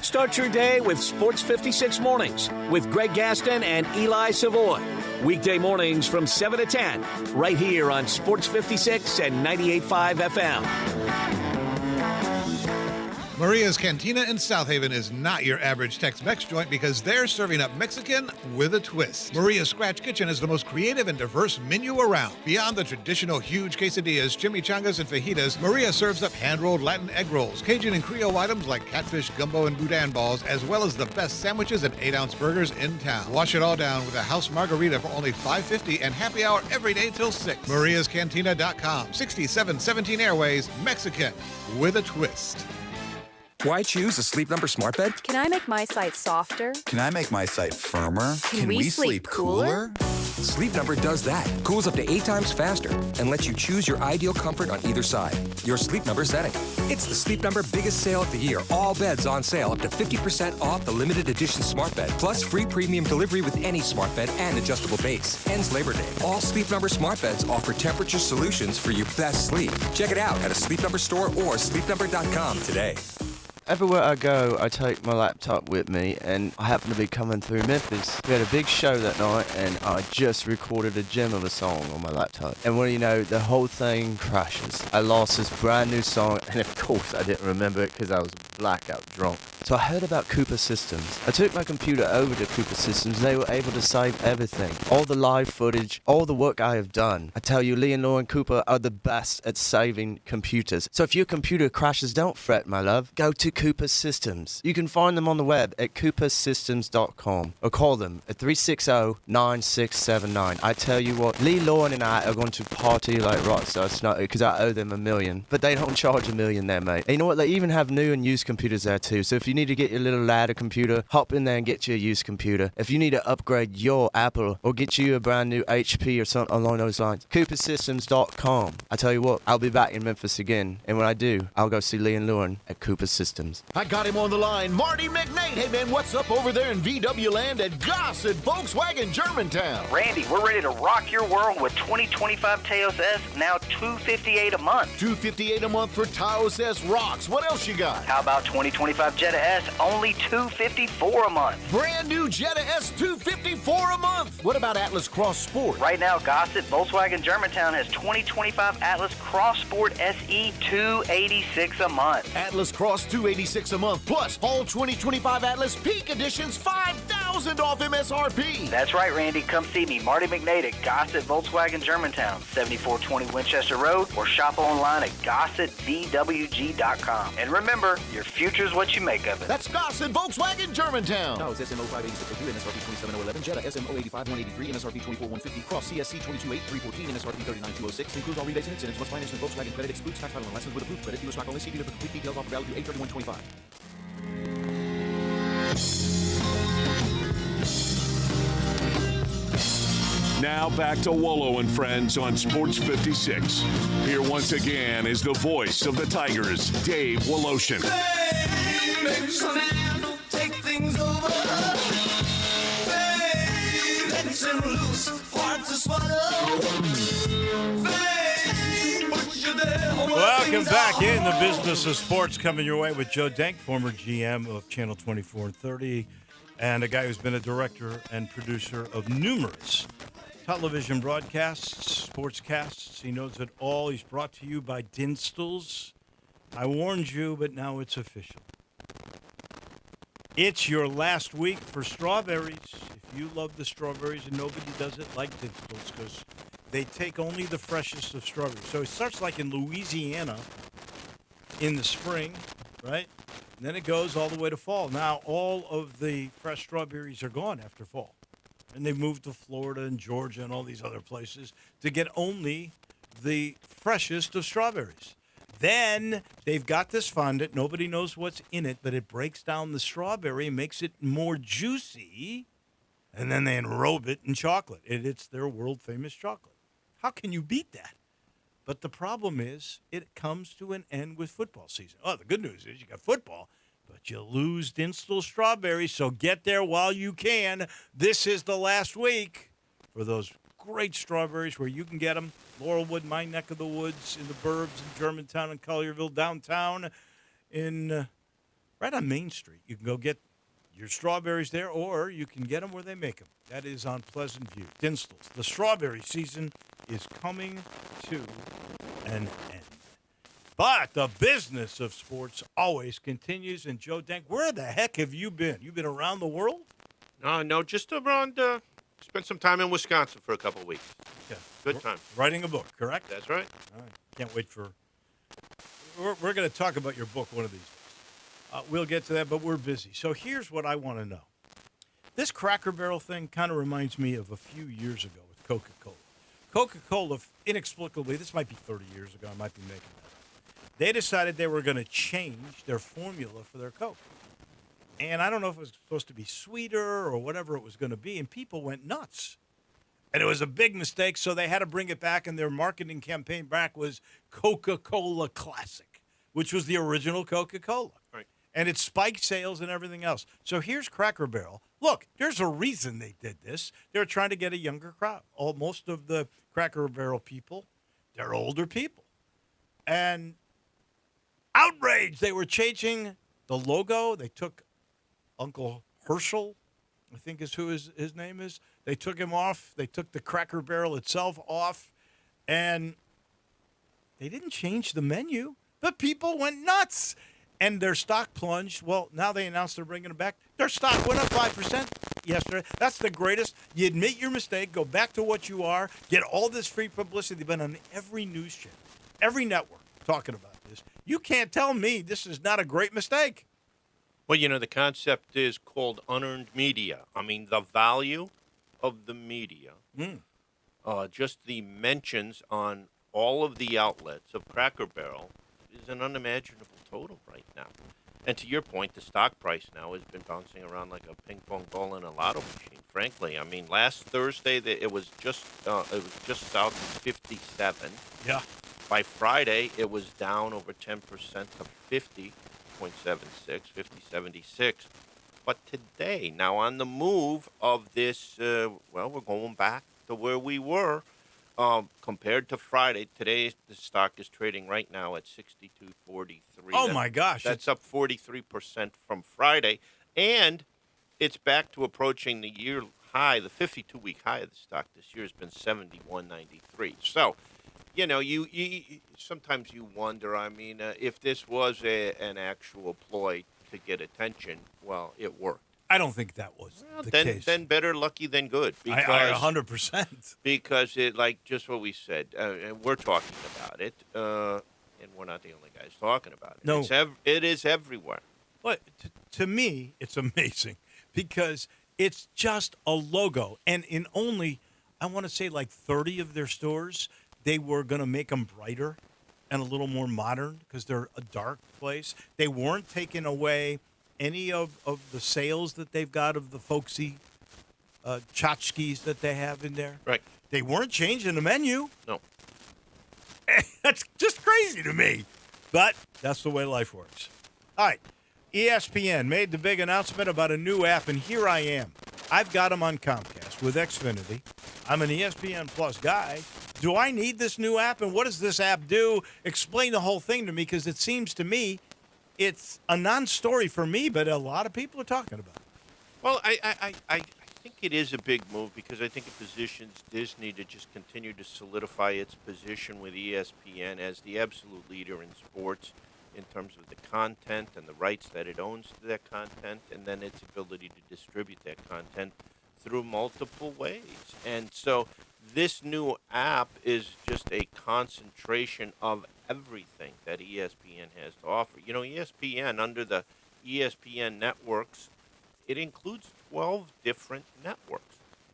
[SPEAKER 3] Start your day with Sports 56 Mornings with Greg Gaston and Eli Savoy. Weekday mornings from 7 to 10, right here on Sports 56 and 98.5 FM.
[SPEAKER 4] Maria's Cantina in South Haven is not your average Tex-Mex joint because they're serving up Mexican with a twist. Maria's Scratch Kitchen is the most creative and diverse menu around. Beyond the traditional huge quesadillas, chimichangas, and fajitas, Maria serves up hand-rolled Latin egg rolls, Cajun and Creole items like catfish, gumbo, and boudin balls, as well as the best sandwiches and 8-ounce burgers in town. Wash it all down with a house margarita for only $5.50 and happy hour every day till 6. MariasCantina.com, 6717 Airways, Mexican with a twist.
[SPEAKER 5] Why choose a Sleep Number smart bed?
[SPEAKER 6] Can I make my site softer?
[SPEAKER 7] Can I make my site firmer?
[SPEAKER 6] Can we sleep cooler?
[SPEAKER 5] Sleep Number does that. Cools up to 8 times faster and lets you choose your ideal comfort on either side. Your Sleep Number setting. It's the Sleep Number biggest sale of the year. All beds on sale up to 50% off the limited edition smart bed. Plus free premium delivery with any smart bed and adjustable base. Ends Labor Day. All Sleep Number smart beds offer temperature solutions for your best sleep. Check it out at a Sleep Number store or sleepnumber.com today.
[SPEAKER 8] Everywhere I go, I take my laptop with me, and I happen to be coming through Memphis. We had a big show that night, and I just recorded a gem of a song on my laptop. And when you know, the whole thing crashes. I lost this brand new song, and of course I didn't remember it because I was blackout drunk. So I heard about Cooper Systems. I took my computer over to Cooper Systems. They were able to save everything. All the live footage, all the work I have done. I tell you, Lee and Lauren Cooper are the best at saving computers. So if your computer crashes, don't fret, my love. Go to Cooper Systems. You can find them on the web at coopersystems.com or call them at 360-9679. I tell you what, Lee, Lauren, and I are going to party like rock stars tonight because I owe them $1 million. But they don't charge $1 million there, mate. And you know what? They even have new and used computers there too. So if you need to get your little ladder computer, hop in there and get you a used computer. If you need to upgrade your Apple or get you a brand new HP or something along those lines, coopersystems.com. I tell you what, I'll be back in Memphis again. And when I do, I'll go see Lee and Lauren at Cooper Systems.
[SPEAKER 9] I got him on the line. Marty McNate. Hey, man, what's up over there in VW land at Goss at Volkswagen Germantown?
[SPEAKER 10] Randy, we're ready to rock your world with 2025 Taos S, now $258 a month.
[SPEAKER 9] $258 a month for Taos S rocks. What else you got?
[SPEAKER 10] How about 2025 Jetta S, only $254 a month?
[SPEAKER 9] Brand new Jetta S, $254 a month. What about Atlas Cross Sport?
[SPEAKER 10] Right now, Goss at Volkswagen Germantown has 2025 Atlas Cross Sport SE, $286 a month.
[SPEAKER 9] Atlas Cross, $286 a month, plus all 2025 Atlas Peak Editions, $5,000 $1,000 off MSRP.
[SPEAKER 10] That's right, Randy. Come see me, Marty McNade at Gossett Volkswagen Germantown, 7420 Winchester Road, or shop online at GossettVWG.com. And remember, your future's what you make of it.
[SPEAKER 9] That's Gossett Volkswagen Germantown.
[SPEAKER 11] Taos SMO 58602, MSRP 27011, Jetta SMO 85183, MSRP 24150, Cross CSC 228 MSRP 39206. Includes all rebates and incentives. Must finance with Volkswagen credit. Excludes tax title and license with approved credit. Dealer stock only. See dealer for complete details. Offer value 831.25.
[SPEAKER 12] Now back to Wolo and Friends on Sports 56. Here once again is the voice of the Tigers, Dave Woloshin.
[SPEAKER 1] Welcome back in the business of sports, coming your way with Joe Denk, former GM of Channel 24 and 30, and a guy who's been a director and producer of numerous television broadcasts, sportscasts. He knows it all. He's brought to you by Dinstall's. I warned you, but now it's official. It's your last week for strawberries. If you love the strawberries, and nobody does it like Dinstall's, because they take only the freshest of strawberries. So it starts like in Louisiana in the spring, right? And then it goes all the way to fall. Now all of the fresh strawberries are gone after fall. And they've moved to Florida and Georgia and all these other places to get only the freshest of strawberries. Then they've got this fondant. Nobody knows what's in it, but it breaks down the strawberry and makes it more juicy. And then they enrobe it in chocolate. It's their world-famous chocolate. How can you beat that? But the problem is it comes to an end with football season. Oh, the good news is you got football. But you lose Dinstall strawberries, so get there while you can. This is the last week for those great strawberries where you can get them. Laurelwood, my neck of the woods, in the burbs, in Germantown and Collierville, downtown, in right on Main Street. You can go get your strawberries there, or you can get them where they make them. That is on Pleasant View. Dinstall's. The strawberry season is coming to an end. But the business of sports always continues. And Joe Denk, where the heck have you been? You been around the world?
[SPEAKER 13] No, just around, spent some time in Wisconsin for a couple of weeks.
[SPEAKER 1] Yeah.
[SPEAKER 13] Good time.
[SPEAKER 1] Writing a book, correct?
[SPEAKER 13] That's right.
[SPEAKER 1] All right. Can't wait for... We're going to talk about your book one of these days. We'll get to that, but we're busy. So here's what I want to know. This Cracker Barrel thing kind of reminds me of a few years ago with Coca-Cola. Coca-Cola, inexplicably, this might be 30 years ago, I might be making that up. They decided they were going to change their formula for their Coke. And I don't know if it was supposed to be sweeter or whatever it was going to be, and people went nuts. And it was a big mistake, so they had to bring it back, and their marketing campaign back was Coca-Cola Classic, which was the original Coca-Cola.
[SPEAKER 13] Right.
[SPEAKER 1] And it spiked sales and everything else. So here's Cracker Barrel. Look, there's a reason they did this. They were trying to get a younger crowd. Most of the Cracker Barrel people, they're older people. And outrage! They were changing the logo. They took Uncle Herschel, I think is who his name is. They took him off. They took the Cracker Barrel itself off. And they didn't change the menu, but people went nuts. And their stock plunged. Well, now they announced they're bringing it back. Their stock went up 5% yesterday. That's the greatest. You admit your mistake, go back to what you are, get all this free publicity. They've been on every news channel, every network talking about this. You can't tell me this is not a great mistake.
[SPEAKER 13] Well, the concept is called unearned media. I mean, the value of the media, just the mentions on all of the outlets of Cracker Barrel is an unimaginable total right now. And to your point, the stock price now has been bouncing around like a ping pong ball in a lotto machine. Frankly, I mean, last Thursday it was just south of 57.
[SPEAKER 1] Yeah.
[SPEAKER 13] By Friday, it was down over 10% to 50.76, 50.76. But today, now on the move of this, we're going back to where we were. Compared to Friday, today the stock is trading right now at 62.43.
[SPEAKER 1] Oh, my gosh.
[SPEAKER 13] That's up 43% from Friday. And it's back to approaching the year high, the 52-week high of the stock this year has been 71.93. So, you sometimes you wonder, I mean, if this was an actual ploy to get attention, well, it worked.
[SPEAKER 1] I don't think that was the case.
[SPEAKER 13] Then better lucky than good. Because,
[SPEAKER 1] I 100%.
[SPEAKER 13] Because it, like just what we said, and we're talking about it, and we're not the only guys talking about it.
[SPEAKER 1] No.
[SPEAKER 13] It is everywhere.
[SPEAKER 1] But to me, it's amazing because it's just a logo. And in only, I want to say like 30 of their stores, they were going to make them brighter and a little more modern because they're a dark place. They weren't taking away any of the sales that they've got of the folksy tchotchkes that they have in there.
[SPEAKER 13] Right.
[SPEAKER 1] They weren't changing the menu.
[SPEAKER 13] No.
[SPEAKER 1] That's just crazy to me. But that's the way life works. All right. ESPN made the big announcement about a new app, and here I am. I've got them on Comcast with Xfinity. I'm an ESPN Plus guy. Do I need this new app, and what does this app do? Explain the whole thing to me, because it seems to me it's a non-story for me, but a lot of people are talking about it.
[SPEAKER 13] Well, I think it is a big move because I think it positions Disney to just continue to solidify its position with ESPN as the absolute leader in sports in terms of the content and the rights that it owns to that content, and then its ability to distribute that content through multiple ways. And so this new app is just a concentration of everything that ESPN has to offer. You know, ESPN, under the ESPN networks, it includes 12 different networks.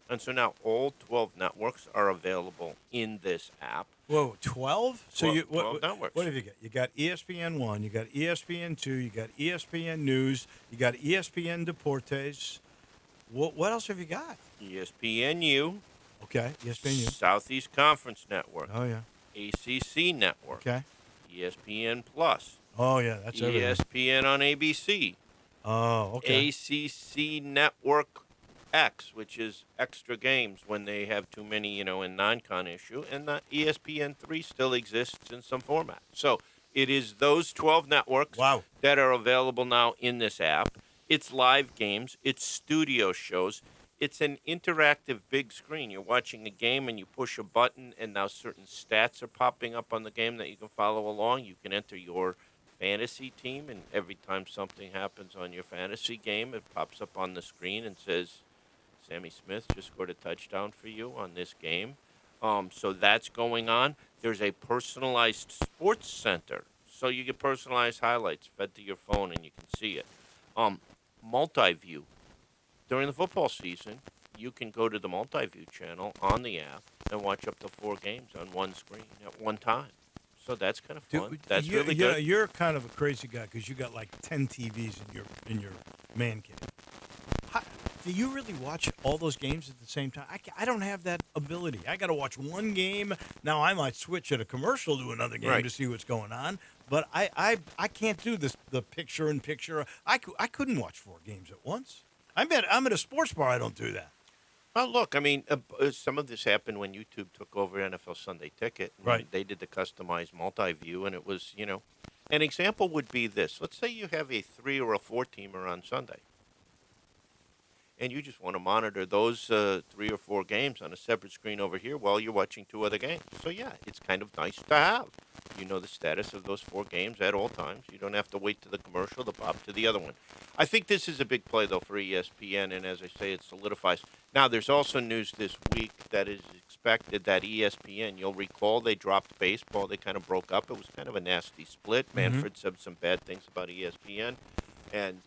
[SPEAKER 13] And so now all 12 networks are available in this app.
[SPEAKER 1] Whoa, 12? So
[SPEAKER 13] 12 networks.
[SPEAKER 1] What have you got? You got ESPN 1, you got ESPN 2, you got ESPN News, you got ESPN Deportes. What else have you got?
[SPEAKER 13] ESPNU.
[SPEAKER 1] Okay, ESPNU.
[SPEAKER 13] Southeast Conference Network.
[SPEAKER 1] Oh, yeah.
[SPEAKER 13] ACC Network.
[SPEAKER 1] Okay.
[SPEAKER 13] ESPN Plus.
[SPEAKER 1] Oh, yeah, that's everything.
[SPEAKER 13] ESPN on ABC.
[SPEAKER 1] Oh, okay.
[SPEAKER 13] ACC Network X, which is extra games when they have too many, in non-con issue. And the ESPN3 still exists in some format. So it is those 12 networks that are available now in this app. It's live games. It's studio shows. It's an interactive big screen. You're watching a game and you push a button and now certain stats are popping up on the game that you can follow along. You can enter your fantasy team, and every time something happens on your fantasy game, it pops up on the screen and says, Sammy Smith just scored a touchdown for you on this game. So that's going on. There's a personalized sports center. So you get personalized highlights fed to your phone and you can see it. Multi-view. During the football season, you can go to the multi-view channel on the app and watch up to 4 games on one screen at one time. So that's kind of fun.
[SPEAKER 1] Dude,
[SPEAKER 13] That's really good.
[SPEAKER 1] You're kind of a crazy guy because you got like 10 TVs in your man cave. Do you really watch all those games at the same time? I don't have that ability. I got to watch one game. Now, I might switch at a commercial to another game to see what's going on. But I can't do this, the picture-in-picture. I couldn't watch 4 games at once. I'm at a sports bar. I don't do that.
[SPEAKER 13] Well, look, I mean, some of this happened when YouTube took over NFL Sunday Ticket.
[SPEAKER 1] Right.
[SPEAKER 13] They did the customized multi-view, and it was, an example would be this. Let's say you have a 3 or a 4-teamer on Sunday, and you just want to monitor those 3 or 4 games on a separate screen over here while you're watching 2 other games. So, yeah, it's kind of nice to have. You know the status of those 4 games at all times. You don't have to wait to the commercial to pop to the other one. I think this is a big play, though, for ESPN, and as I say, it solidifies. Now, there's also news this week that is expected that ESPN, you'll recall they dropped baseball. They kind of broke up. It was kind of a nasty split. Manfred said some bad things about ESPN, and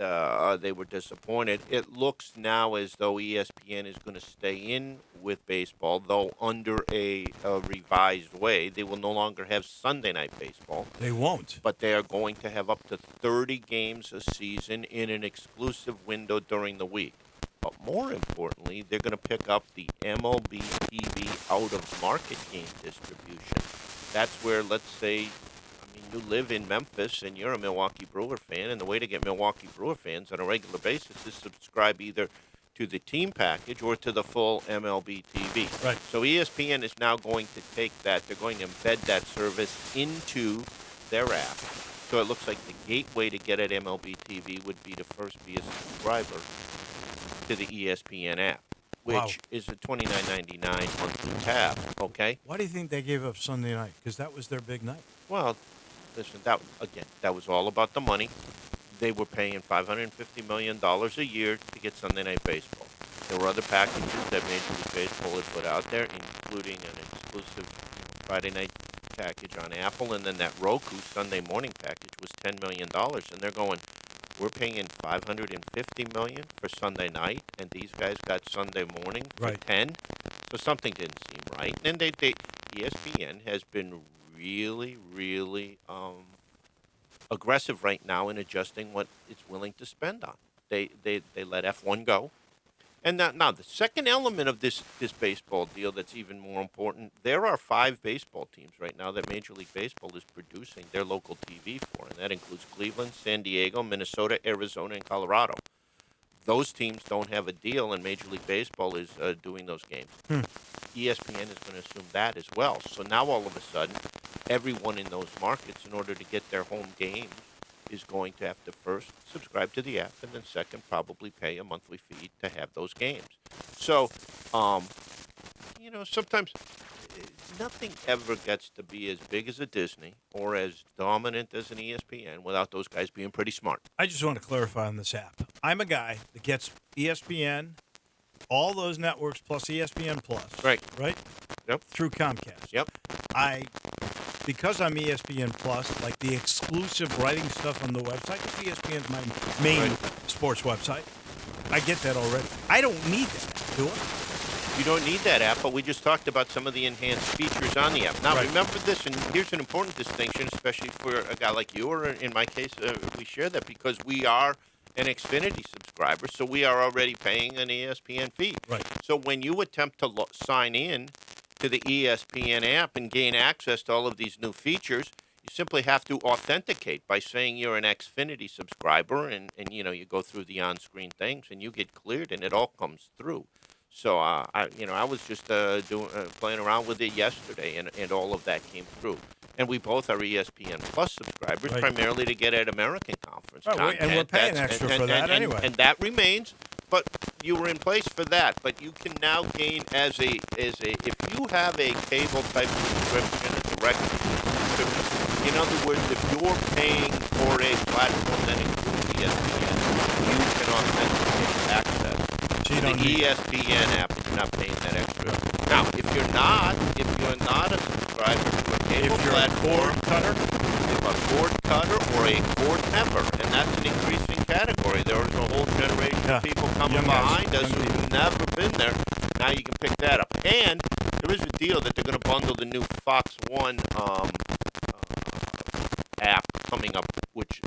[SPEAKER 13] they were disappointed. It looks now as though ESPN is going to stay in with baseball, though under a revised way. They will no longer have Sunday night baseball.
[SPEAKER 1] They won't.
[SPEAKER 13] But they are going to have up to 30 games a season in an exclusive window during the week. But more importantly, they're going to pick up the MLB TV out-of-market game distribution. That's where, let's say, you live in Memphis and you're a Milwaukee Brewer fan, and the way to get Milwaukee Brewer fans on a regular basis is subscribe either to the team package or to the full MLB TV.
[SPEAKER 1] Right.
[SPEAKER 13] So ESPN is now going to take that. They're going to embed that service into their app. So it looks like the gateway to get at MLB TV would be to first be a subscriber to the ESPN app, which is a $29.99 monthly tab, okay?
[SPEAKER 1] Why do you think they gave up Sunday night? Because that was their big night.
[SPEAKER 13] Well, listen, that was all about the money. they were paying $550 million a year to get Sunday Night Baseball. There were other packages that Major League Baseball had put out there, including an exclusive Friday night package on Apple, and then that Roku Sunday morning package was $10 million. And they're going, we're paying $550 million for Sunday night, and these guys got Sunday morning for
[SPEAKER 1] Right.
[SPEAKER 13] 10. So something didn't seem right. And ESPN has been really, really aggressive right now in adjusting what it's willing to spend on. They let F1 go. And now the second element of this baseball deal that's even more important, there are 5 baseball teams right now that Major League Baseball is producing their local TV for, and that includes Cleveland, San Diego, Minnesota, Arizona, and Colorado. Those teams don't have a deal, and Major League Baseball is doing those games. ESPN is going to assume that as well. So now all of a sudden, everyone in those markets, in order to get their home games, is going to have to first subscribe to the app, and then second, probably pay a monthly fee to have those games. So, sometimes nothing ever gets to be as big as a Disney or as dominant as an ESPN without those guys being pretty smart.
[SPEAKER 1] I just want to clarify on this app. I'm a guy that gets ESPN, all those networks plus ESPN Plus.
[SPEAKER 13] Right.
[SPEAKER 1] Right?
[SPEAKER 13] Yep.
[SPEAKER 1] Through Comcast.
[SPEAKER 13] Yep.
[SPEAKER 1] Because I'm ESPN Plus, like the exclusive writing stuff on the website, because ESPN's my main sports website, I get that already. I don't need that, do I?
[SPEAKER 13] You don't need that app, but we just talked about some of the enhanced features on the app. Now, remember this, and here's an important distinction, especially for a guy like you, or in my case, we share that because we are an Xfinity subscriber, so we are already paying an ESPN fee.
[SPEAKER 1] Right.
[SPEAKER 13] So when you attempt to sign in to the ESPN app and gain access to all of these new features, you simply have to authenticate by saying you're an Xfinity subscriber, and you go through the on-screen things, and you get cleared, and it all comes through. So I was just playing around with it yesterday, and all of that came through. And we both are ESPN Plus subscribers, primarily to get at American Conference content.
[SPEAKER 1] And we're paying extra for that anyway.
[SPEAKER 13] And that remains. But you were in place for that. But you can now gain if you have a cable type subscription, a direct subscription. In other words, if you're paying for a platform that includes ESPN, you can authenticate access to the ESPN app. You're not paying that extra. Now, if you're not a subscriber to a cable platform, a cord cutter or a cord member, and that's an increasing category. There is a whole generation of people coming behind us who've never been there. Now you can pick that up. And there is a deal that they're going to bundle the new Fox One app coming up, which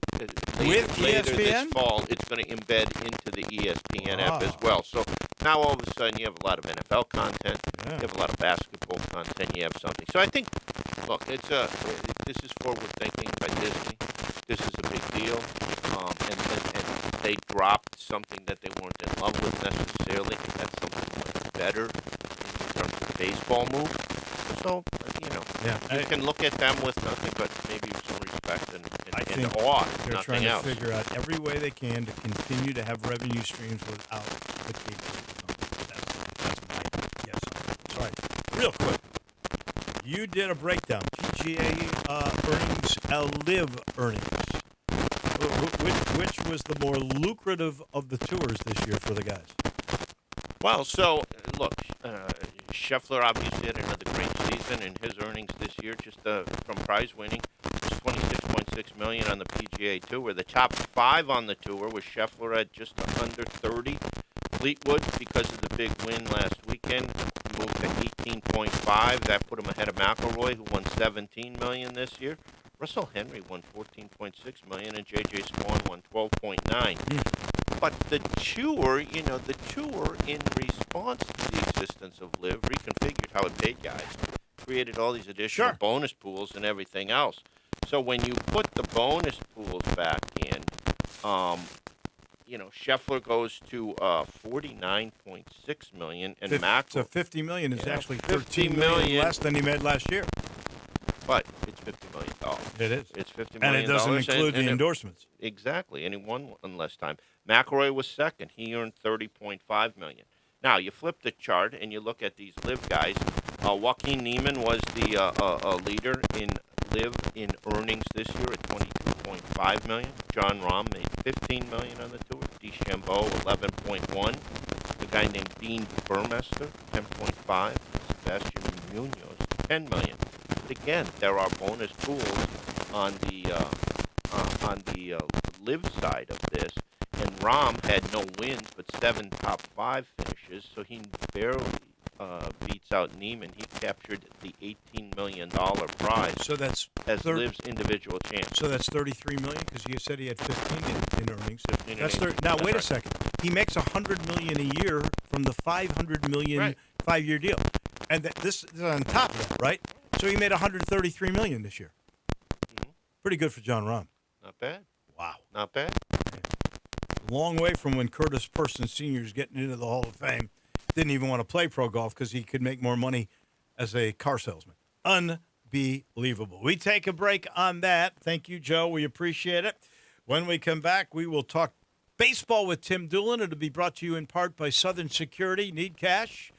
[SPEAKER 13] later this fall, it's going to embed into the ESPN app as well. So now all of a sudden you have a lot of NFL content, you have a lot of basketball content, you have something. So I think, look, this is forward thinking by Disney. This is a big deal, and they dropped something that they weren't in love with necessarily, and that's something much better in terms of baseball move. So, you can look at them with nothing but maybe some respect and awe.
[SPEAKER 1] They're
[SPEAKER 13] nothing
[SPEAKER 1] trying
[SPEAKER 13] else.
[SPEAKER 1] to figure out every way they can to continue to have revenue streams without the cable. That's my guess. All right, real quick. You did a breakdown. PGA earnings, live earnings. Which was the more lucrative of the tours this year for the guys?
[SPEAKER 13] Well, so look, Scheffler obviously had another great season, and his earnings this year, just from prize winning, was $26.6 million on the PGA Tour. The top 5 on the tour was Scheffler at just under 30. Fleetwood, because of the big win last weekend, moved to 18.5. That put him ahead of McIlroy, who won $17 million this year. Russell Henry won $14.6 million, and J.J. Swan won $12.9. But the tour, in response to the existence of LIV, reconfigured how it paid guys, created all these additional bonus pools and everything else. So when you put the bonus pools back in, Scheffler goes to $49.6 million, and McIlroy.
[SPEAKER 1] So $50 million is actually $13 million less than he made last year.
[SPEAKER 13] But it's $50 million.
[SPEAKER 1] It is.
[SPEAKER 13] It's $50 million.
[SPEAKER 1] And it doesn't include the endorsements.
[SPEAKER 13] Exactly. And he won one less time. McIlroy was second. He earned $30.5 million. Now, you flip the chart and you look at these LIV guys. Joaquin Niemann was the leader in LIV in earnings this year at $22.5 $10.5 million. John Rahm made $15 million on the tour. DeChambeau, $11.1. The guy named Dean Burmester, $10.5. Sebastian Munoz, $10 million. But again, there are bonus pools on the live side of this. And Rahm had no wins, but 7 top 5 finishes, so he barely beats out Neiman. He captured the $18 million prize.
[SPEAKER 1] So that's
[SPEAKER 13] as Liv's individual champ.
[SPEAKER 1] So that's $33 million because you said he had 15 in earnings.
[SPEAKER 13] 15
[SPEAKER 1] That's
[SPEAKER 13] in
[SPEAKER 1] now
[SPEAKER 13] that's
[SPEAKER 1] wait a
[SPEAKER 13] right.
[SPEAKER 1] second. He makes $100 million a year from the $500 million 5-year deal, and this is on top of that, right? So he made $133 million this year. Pretty good for John Rahm.
[SPEAKER 13] Not bad.
[SPEAKER 1] Wow.
[SPEAKER 13] Not bad.
[SPEAKER 1] Long way from when Curtis Person Sr. is getting into the Hall of Fame. Didn't even want to play pro golf because he could make more money as a car salesman. Unbelievable. We take a break on that. Thank you, Joe. We appreciate it. When we come back, we will talk baseball with Tim Doolin. It'll be brought to you in part by Southern Security. Need cash?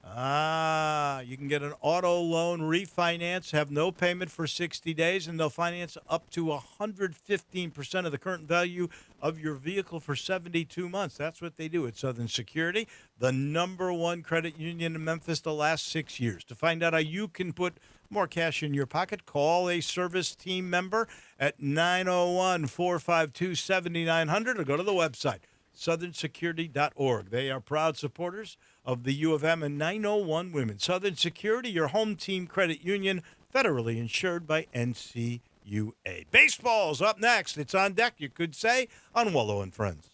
[SPEAKER 1] You can get an auto loan refinance, have no payment for 60 days, and they'll finance up to 115% of the current value of your vehicle for 72 months. That's what they do at Southern Security, the #1 credit union in Memphis the last 6 years. To find out how you can put more cash in your pocket, call a service team member at 901-452-7900 or go to the website, southernsecurity.org. They are proud supporters of the U of M and 901 Women. Southern Security, your home team credit union, federally insured by NCUA. Baseball's up next. It's on deck, you could say, on Wolo and Friends.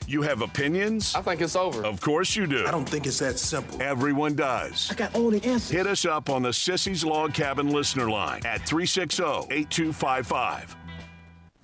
[SPEAKER 12] You have opinions? I think it's over. Of course you do.
[SPEAKER 14] I don't think it's that simple.
[SPEAKER 12] Everyone does.
[SPEAKER 14] I got all the answers.
[SPEAKER 12] Hit us up on the Sissy's Log Cabin listener line at 360-8255.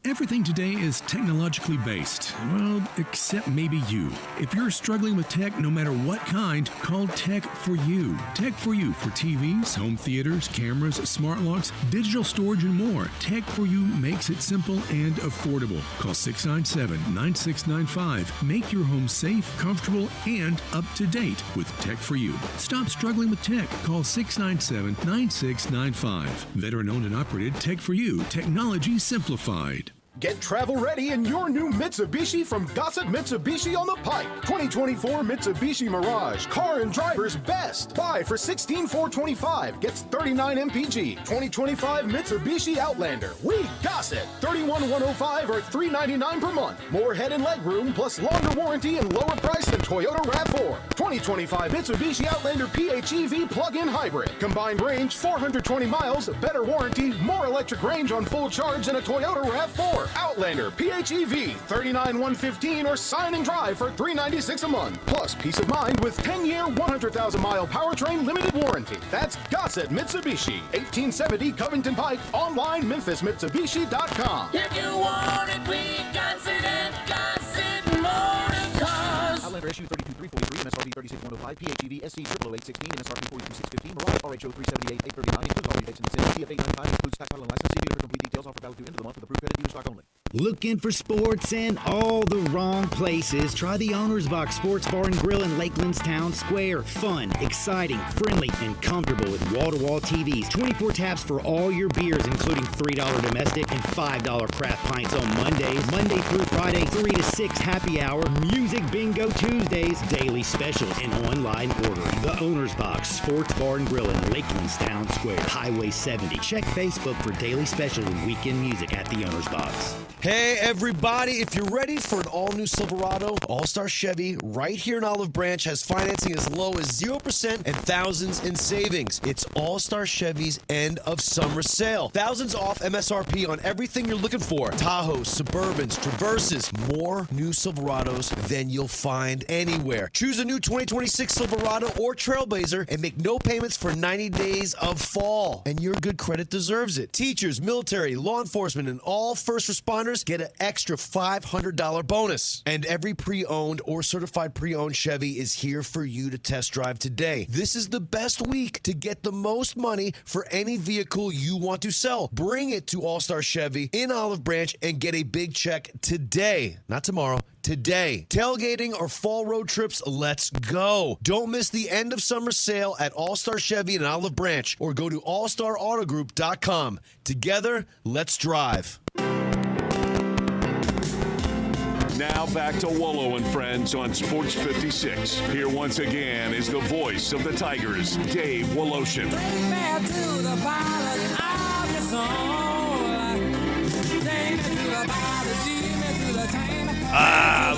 [SPEAKER 15] Everything today is technologically based. Well, except maybe you. If you're struggling with tech, no matter what kind, call Tech For You. Tech For You for TVs, home theaters, cameras, smart locks, digital storage, and more. Tech For You makes it simple and affordable. Call 697-9695. Make your home safe, comfortable, and up to date with Tech For You. Stop struggling with tech. Call 697-9695. Veteran-owned and operated Tech For You. Technology simplified.
[SPEAKER 9] Get travel ready in your new Mitsubishi from Gossett Mitsubishi on the Pike. 2024 Mitsubishi Mirage, car and driver's best. Buy for $16,425, gets 39 MPG. 2025 Mitsubishi Outlander, we Gossett, $31,105 or $399 per month. More head and leg room plus longer warranty and lower price than Toyota RAV4. 2025 Mitsubishi Outlander PHEV plug-in hybrid. Combined range 420 miles, better warranty, more electric range on full charge than a Toyota RAV4. Outlander PHEV $39,115 or sign and drive for $396 a month. Plus peace of mind with 10-year 100,000-mile powertrain limited warranty. That's Gossett Mitsubishi, 1870 Covington Pike. Online MemphisMitsubishi.com.
[SPEAKER 16] If you want it, we Gossett and Gossett Motor Cars.
[SPEAKER 11] Outlander issue 32343, MSRP 36105, PHEV SC 00816, MSRP 42615, Mirage RHO 378 839, includes all rebates and incentives. CF 895 includes tax title and license. See dealer for complete details. Offer valid through end of the month with approved credit dealer stock only.
[SPEAKER 17] Looking for sports in all the wrong places? Try the Owner's Box Sports Bar and Grill in Lakeland's Town Square. Fun, exciting, friendly, and comfortable with wall-to-wall TVs. 24 taps for all your beers, including $3 domestic and $5 craft pints on Mondays. Monday through Friday, 3 to 6 happy hour. Music bingo Tuesdays. Daily specials and online ordering. The Owner's Box Sports Bar and Grill in Lakeland's Town Square. Highway 70. Check Facebook for daily specials and weekend music at the Owner's Box.
[SPEAKER 18] Hey everybody, if you're ready for an all-new Silverado, All-Star Chevy right here in Olive Branch has financing as low as 0% and thousands in savings. It's All-Star Chevy's end of summer sale. Thousands off MSRP on everything you're looking for. Tahoes, Suburbans, Traverses, more new Silverados than you'll find anywhere. Choose a new 2026 Silverado or Trailblazer and make no payments for 90 days of fall. And your good credit deserves it. Teachers, military, law enforcement, and all first responders get an extra $500 bonus. And every pre-owned or certified pre-owned Chevy is here for you to test drive today. This is the best week to get the most money for any vehicle you want to sell. Bring it to All-Star Chevy in Olive Branch and get a big check today. Not tomorrow. Today. Tailgating or fall road trips, let's go. Don't miss the end of summer sale at All-Star Chevy in Olive Branch or go to allstarautogroup.com. Together, let's drive.
[SPEAKER 12] Now back to Wolo and Friends on Sports 56. Here once again is the voice of the Tigers, Dave Woloshin.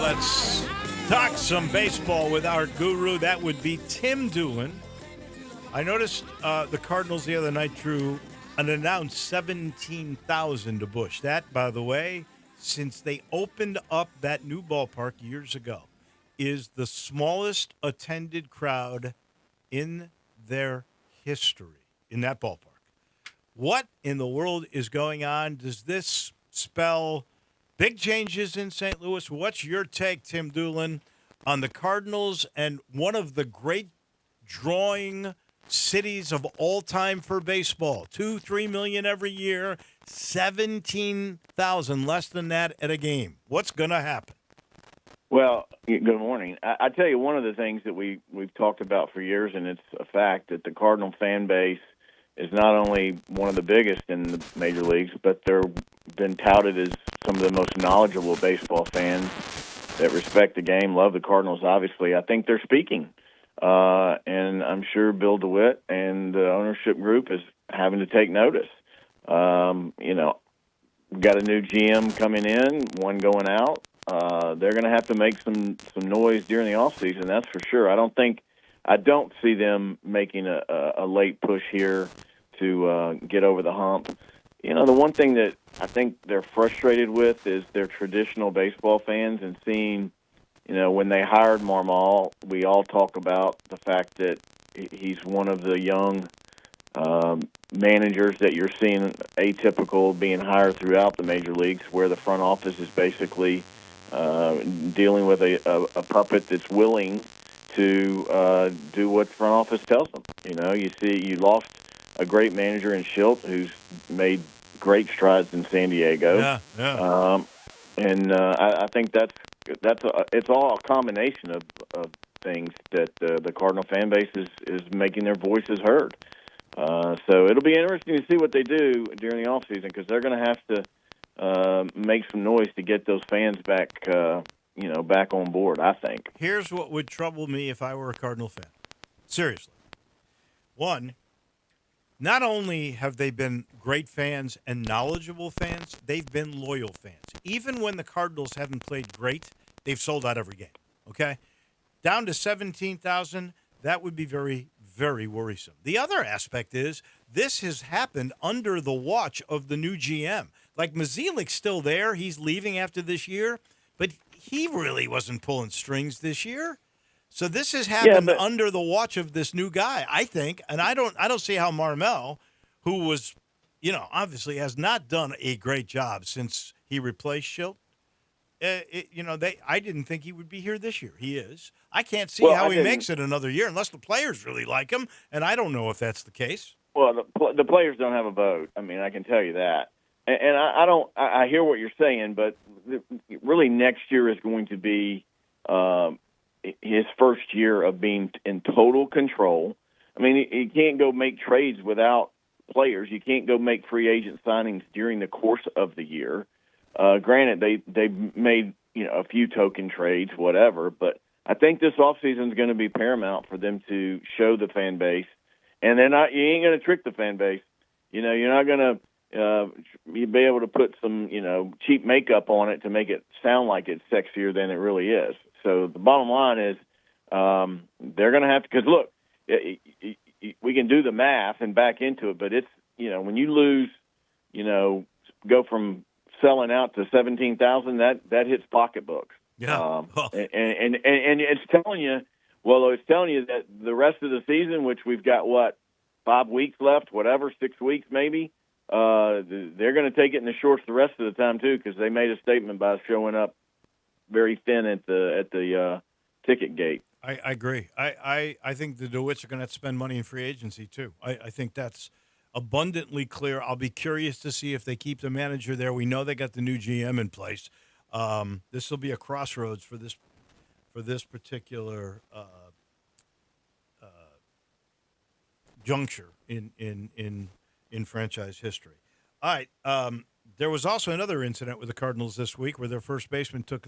[SPEAKER 1] Let's talk some baseball with our guru. That would be Tim Doolin. I noticed the Cardinals the other night drew an announced 17,000 to Busch. That, by the way, since they opened up that new ballpark years ago, is the smallest attended crowd in their history in that ballpark. What in the world is going on? Does this spell big changes in St. Louis? What's your take, Tim Doolin, on the Cardinals and one of the great drawing cities of all time for baseball? 2-3 million every year, 17,000, less than that at a game. What's going to happen?
[SPEAKER 19] Well, good morning. I tell you, one of the things that we've talked about for years, and it's a fact, that the Cardinal fan base is not only one of the biggest in the major leagues, but they're been touted as some of the most knowledgeable baseball fans that respect the game, love the Cardinals, obviously. I think they're speaking. And I'm sure Bill DeWitt and the ownership group is having to take notice. We've got a new GM coming in, one going out. They're going to have to make some noise during the offseason, that's for sure. I don't see them making a late push here to get over the hump. The one thing that I think they're frustrated with is their traditional baseball fans and seeing, when they hired Marmol, we all talk about the fact that he's one of the young managers that you're seeing atypical being hired throughout the major leagues, where the front office is basically dealing with a puppet that's willing to do what the front office tells them. You lost a great manager in Schilt who's made great strides in San Diego.
[SPEAKER 1] Yeah.
[SPEAKER 19] I think it's all a combination of things that the Cardinal fan base is making their voices heard. So it'll be interesting to see what they do during the offseason, because they're going to have to make some noise to get those fans back, back on board, I think.
[SPEAKER 1] Here's what would trouble me if I were a Cardinal fan. Seriously. One, not only have they been great fans and knowledgeable fans, they've been loyal fans. Even when the Cardinals haven't played great, they've sold out every game, okay? Down to 17,000, that would be very, very worrisome. The other aspect is this has happened under the watch of the new GM. Like, Mazielik's still there. He's leaving after this year, but he really wasn't pulling strings this year. So this has happened under the watch of this new guy, I think, and I don't see how Marmel, who was, obviously has not done a great job since he replaced Schilt. I didn't think he would be here this year. He is. I can't see how he makes it another year unless the players really like him, and I don't know if that's the case.
[SPEAKER 19] Well, the players don't have a vote. I mean, I can tell you that. And I hear what you're saying, but really next year is going to be his first year of being in total control. I mean, he can't go make trades without players. You can't go make free agent signings during the course of the year. Granted, they made a few token trades, whatever, but I think this offseason is going to be paramount for them to show the fan base, and you ain't going to trick the fan base. You're not going to be able to put some cheap makeup on it to make it sound like it's sexier than it really is. So the bottom line is they're going to have to, because look, we can do the math and back into it, but it's, when you lose, go from selling out to 17,000, that hits pocketbooks.
[SPEAKER 1] Yeah.
[SPEAKER 19] And it's telling you, it's telling you that the rest of the season, which we've got 5 weeks left, 6 weeks maybe, they're going to take it in the shorts the rest of the time too, because they made a statement by showing up very thin at the ticket gate.
[SPEAKER 1] I agree. I think the DeWitts are going to have to spend money in free agency too. I think that's abundantly clear. I'll be curious to see if they keep the manager there. We know they got the new GM in place. This will be a crossroads for this particular juncture in franchise history. All right. There was also another incident with the Cardinals this week where their first baseman took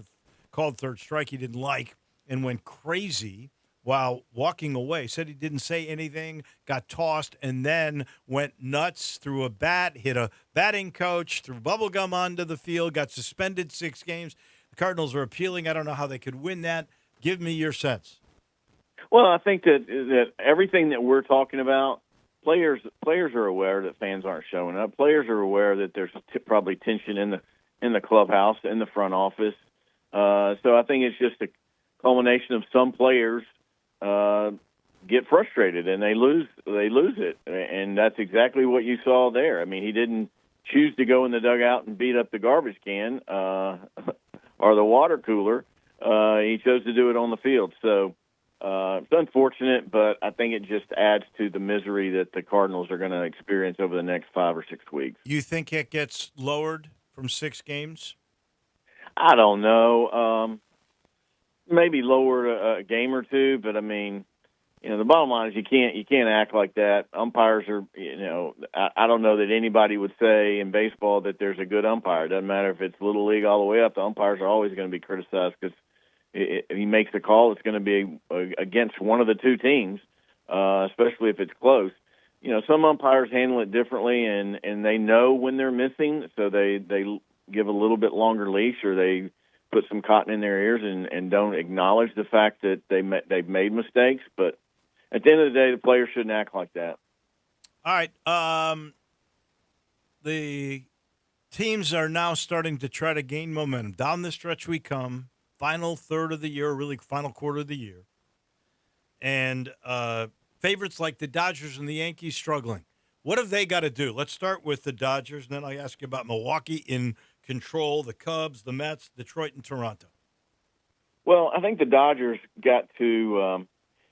[SPEAKER 1] called third strike he didn't like and went crazy while walking away. Said he didn't say anything, got tossed, and then went nuts, threw a bat, hit a batting coach, threw bubble gum onto the field, got suspended 6 games. The Cardinals are appealing. I don't know how they could win that. Give me your sense.
[SPEAKER 19] Well, I think that everything that we're talking about, players are aware that fans aren't showing up. Players are aware that there's probably tension in the clubhouse, in the front office. So I think it's just a culmination of some players get frustrated and they lose it, and that's exactly what you saw there. I mean, he didn't choose to go in the dugout and beat up the garbage can or the water cooler. He chose to do it on the field. So it's unfortunate, but I think it just adds to the misery that the Cardinals are going to experience over the next 5 or 6 weeks.
[SPEAKER 1] You think it gets lowered from 6 games?
[SPEAKER 19] I don't know. Maybe lower a game or two, but I mean, the bottom line is you can't act like that. Umpires are, I don't know that anybody would say in baseball that there's a good umpire. It doesn't matter if it's Little League all the way up. The umpires are always going to be criticized because if he makes a call, it's going to be against one of the two teams, especially if it's close. Some umpires handle it differently, and they know when they're missing, so they give a little bit longer leash, or they put some cotton in their ears and don't acknowledge the fact that they've made mistakes. But at the end of the day, the players shouldn't act like that.
[SPEAKER 1] All right. The teams are now starting to try to gain momentum. Down the stretch we come, final third of the year, really final quarter of the year. And favorites like the Dodgers and the Yankees struggling. What have they got to do? Let's start with the Dodgers, and then I'll ask you about Milwaukee in control, the Cubs, the Mets, Detroit, and Toronto.
[SPEAKER 19] Well, I think the Dodgers got to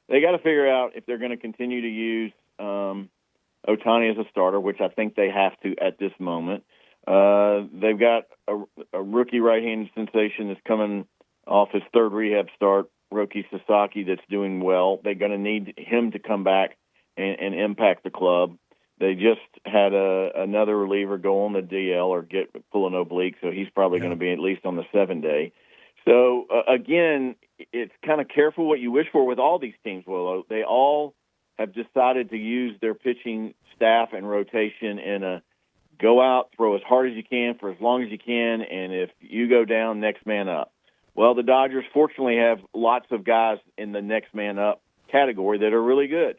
[SPEAKER 19] they got to figure out if they're going to continue to use Ohtani as a starter, which I think they have to at this moment. They've got a rookie right-handed sensation that's coming off his third rehab start, Roki Sasaki, that's doing well. They're going to need him to come back and impact the club. They just had another reliever go on the DL or pull an oblique, so he's probably going to be at least on the 7-day. So, again, it's kind of careful what you wish for with all these teams, Wolo. They all have decided to use their pitching staff and rotation in a go out, throw as hard as you can for as long as you can, and if you go down, next man up. Well, the Dodgers fortunately have lots of guys in the next man up category that are really good.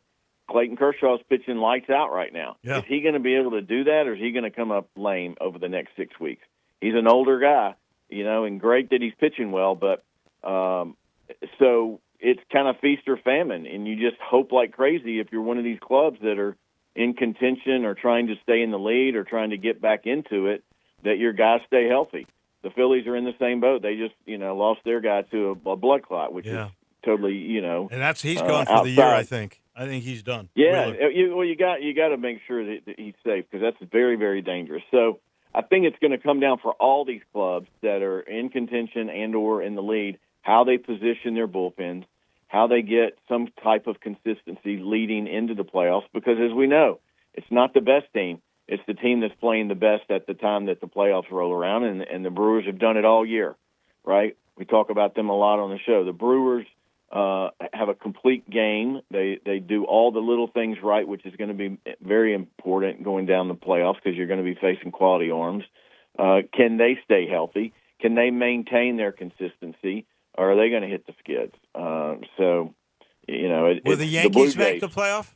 [SPEAKER 19] Clayton Kershaw's pitching lights out right now.
[SPEAKER 1] Yeah.
[SPEAKER 19] Is he going to be able to do that, or is he going to come up lame over the next 6 weeks? He's an older guy, and great that he's pitching well, but so it's kind of feast or famine, and you just hope like crazy if you're one of these clubs that are in contention or trying to stay in the lead or trying to get back into it, that your guys stay healthy. The Phillies are in the same boat. They just, lost their guy to a blood clot, which is totally,
[SPEAKER 1] And he's gone for
[SPEAKER 19] outside.
[SPEAKER 1] the year, I think. I think he's done.
[SPEAKER 19] Yeah,
[SPEAKER 1] Really.
[SPEAKER 19] you got to make sure that he's safe, because that's very, very dangerous. So I think it's going to come down for all these clubs that are in contention and or in the lead, how they position their bullpens, how they get some type of consistency leading into the playoffs, because as we know, it's not the best team. It's the team that's playing the best at the time that the playoffs roll around, and the Brewers have done it all year, right? We talk about them a lot on the show. The Brewers have a complete game. They do all the little things right, which is going to be very important going down the playoffs, because you're going to be facing quality arms. Can they stay healthy? Can they maintain their consistency, or are they going to hit the skids? Will
[SPEAKER 1] the Yankees make the playoff?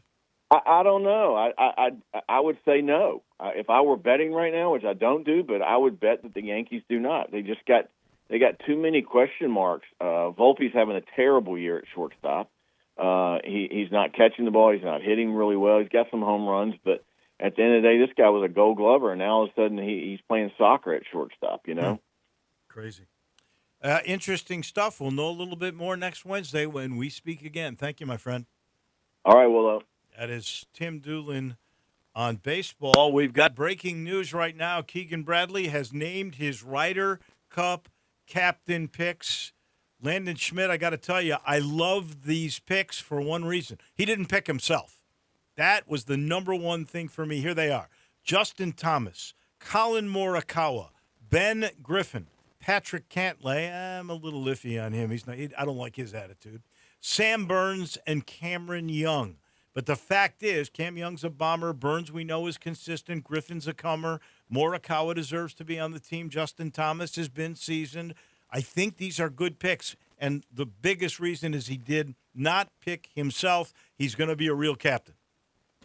[SPEAKER 19] I don't know. I would say no. If I were betting right now, which I don't do, but I would bet that the Yankees do not. They got too many question marks. Volpe's having a terrible year at shortstop. He's not catching the ball. He's not hitting really well. He's got some home runs, but at the end of the day, this guy was a Gold Glover, and now all of a sudden he's playing soccer at shortstop.
[SPEAKER 1] Crazy. Interesting stuff. We'll know a little bit more next Wednesday when we speak again. Thank you, my friend.
[SPEAKER 19] All right, Willow.
[SPEAKER 1] That is Tim Doolin on baseball. We've got breaking news right now. Keegan Bradley has named his Ryder Cup captain picks. Landon Schmidt, I got to tell you, I love these picks for one reason. He didn't pick himself. That was the number one thing for me. Here they are. Justin Thomas, Colin Morikawa, Ben Griffin, Patrick Cantlay, I'm a little iffy on him. I don't like his attitude. Sam Burns and Cameron Young. But the fact is, Cam Young's a bomber. Burns, we know, is consistent. Griffin's a comer. Morikawa deserves to be on the team. Justin Thomas has been seasoned. I think these are good picks. And the biggest reason is he did not pick himself. He's going to be a real captain.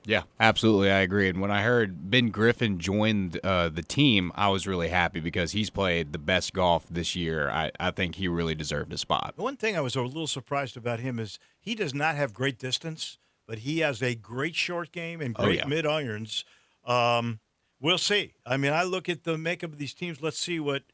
[SPEAKER 20] Yeah, absolutely. I agree. And when I heard Ben Griffin joined the team, I was really happy because he's played the best golf this year. I think he really deserved a spot.
[SPEAKER 1] One thing I was a little surprised about him is he does not have great distance, but he has a great short game and great mid-irons. We'll see. I mean, I look at the makeup of these teams. Let's see what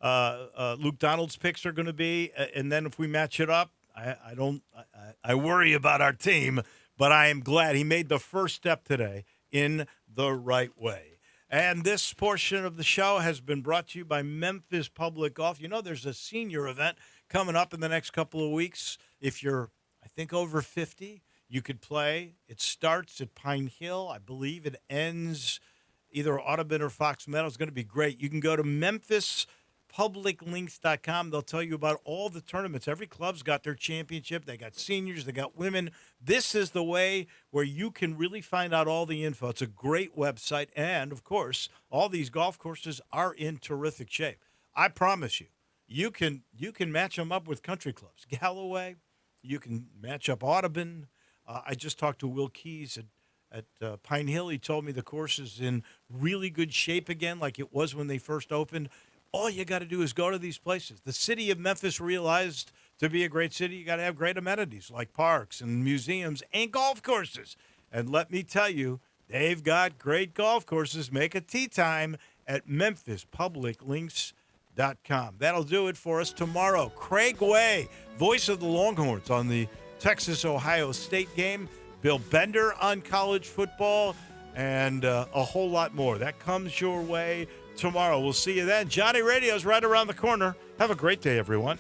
[SPEAKER 1] Luke Donald's picks are going to be, and then if we match it up, I worry about our team. But I am glad he made the first step today in the right way. And this portion of the show has been brought to you by Memphis Public Golf. You know, there's a senior event coming up in the next couple of weeks. If you're, I think, over 50, you could play. It starts at Pine Hill. I believe it ends either Audubon or Fox Meadow. It's going to be great. You can go to MemphisPublicLinks.com. They'll tell you about all the tournaments. Every club's got their championship. They got seniors. They got women. This is the way where you can really find out all the info. It's a great website. And, of course, all these golf courses are in terrific shape. I promise you, you can match them up with country clubs. Galloway, you can match up Audubon. I just talked to Will Keys at Pine Hill. He told me the course is in really good shape again, like it was when they first opened. All you got to do is go to these places. The city of Memphis realized to be a great city, you got to have great amenities like parks and museums and golf courses. And let me tell you, they've got great golf courses. Make a tee time at MemphisPublicLinks.com. That'll do it for us tomorrow. Craig Way, voice of the Longhorns on the Texas-Ohio State game. Bill Bender on college football, and a whole lot more. That comes your way tomorrow. We'll see you then. Johnny Radio's right around the corner. Have a great day, everyone.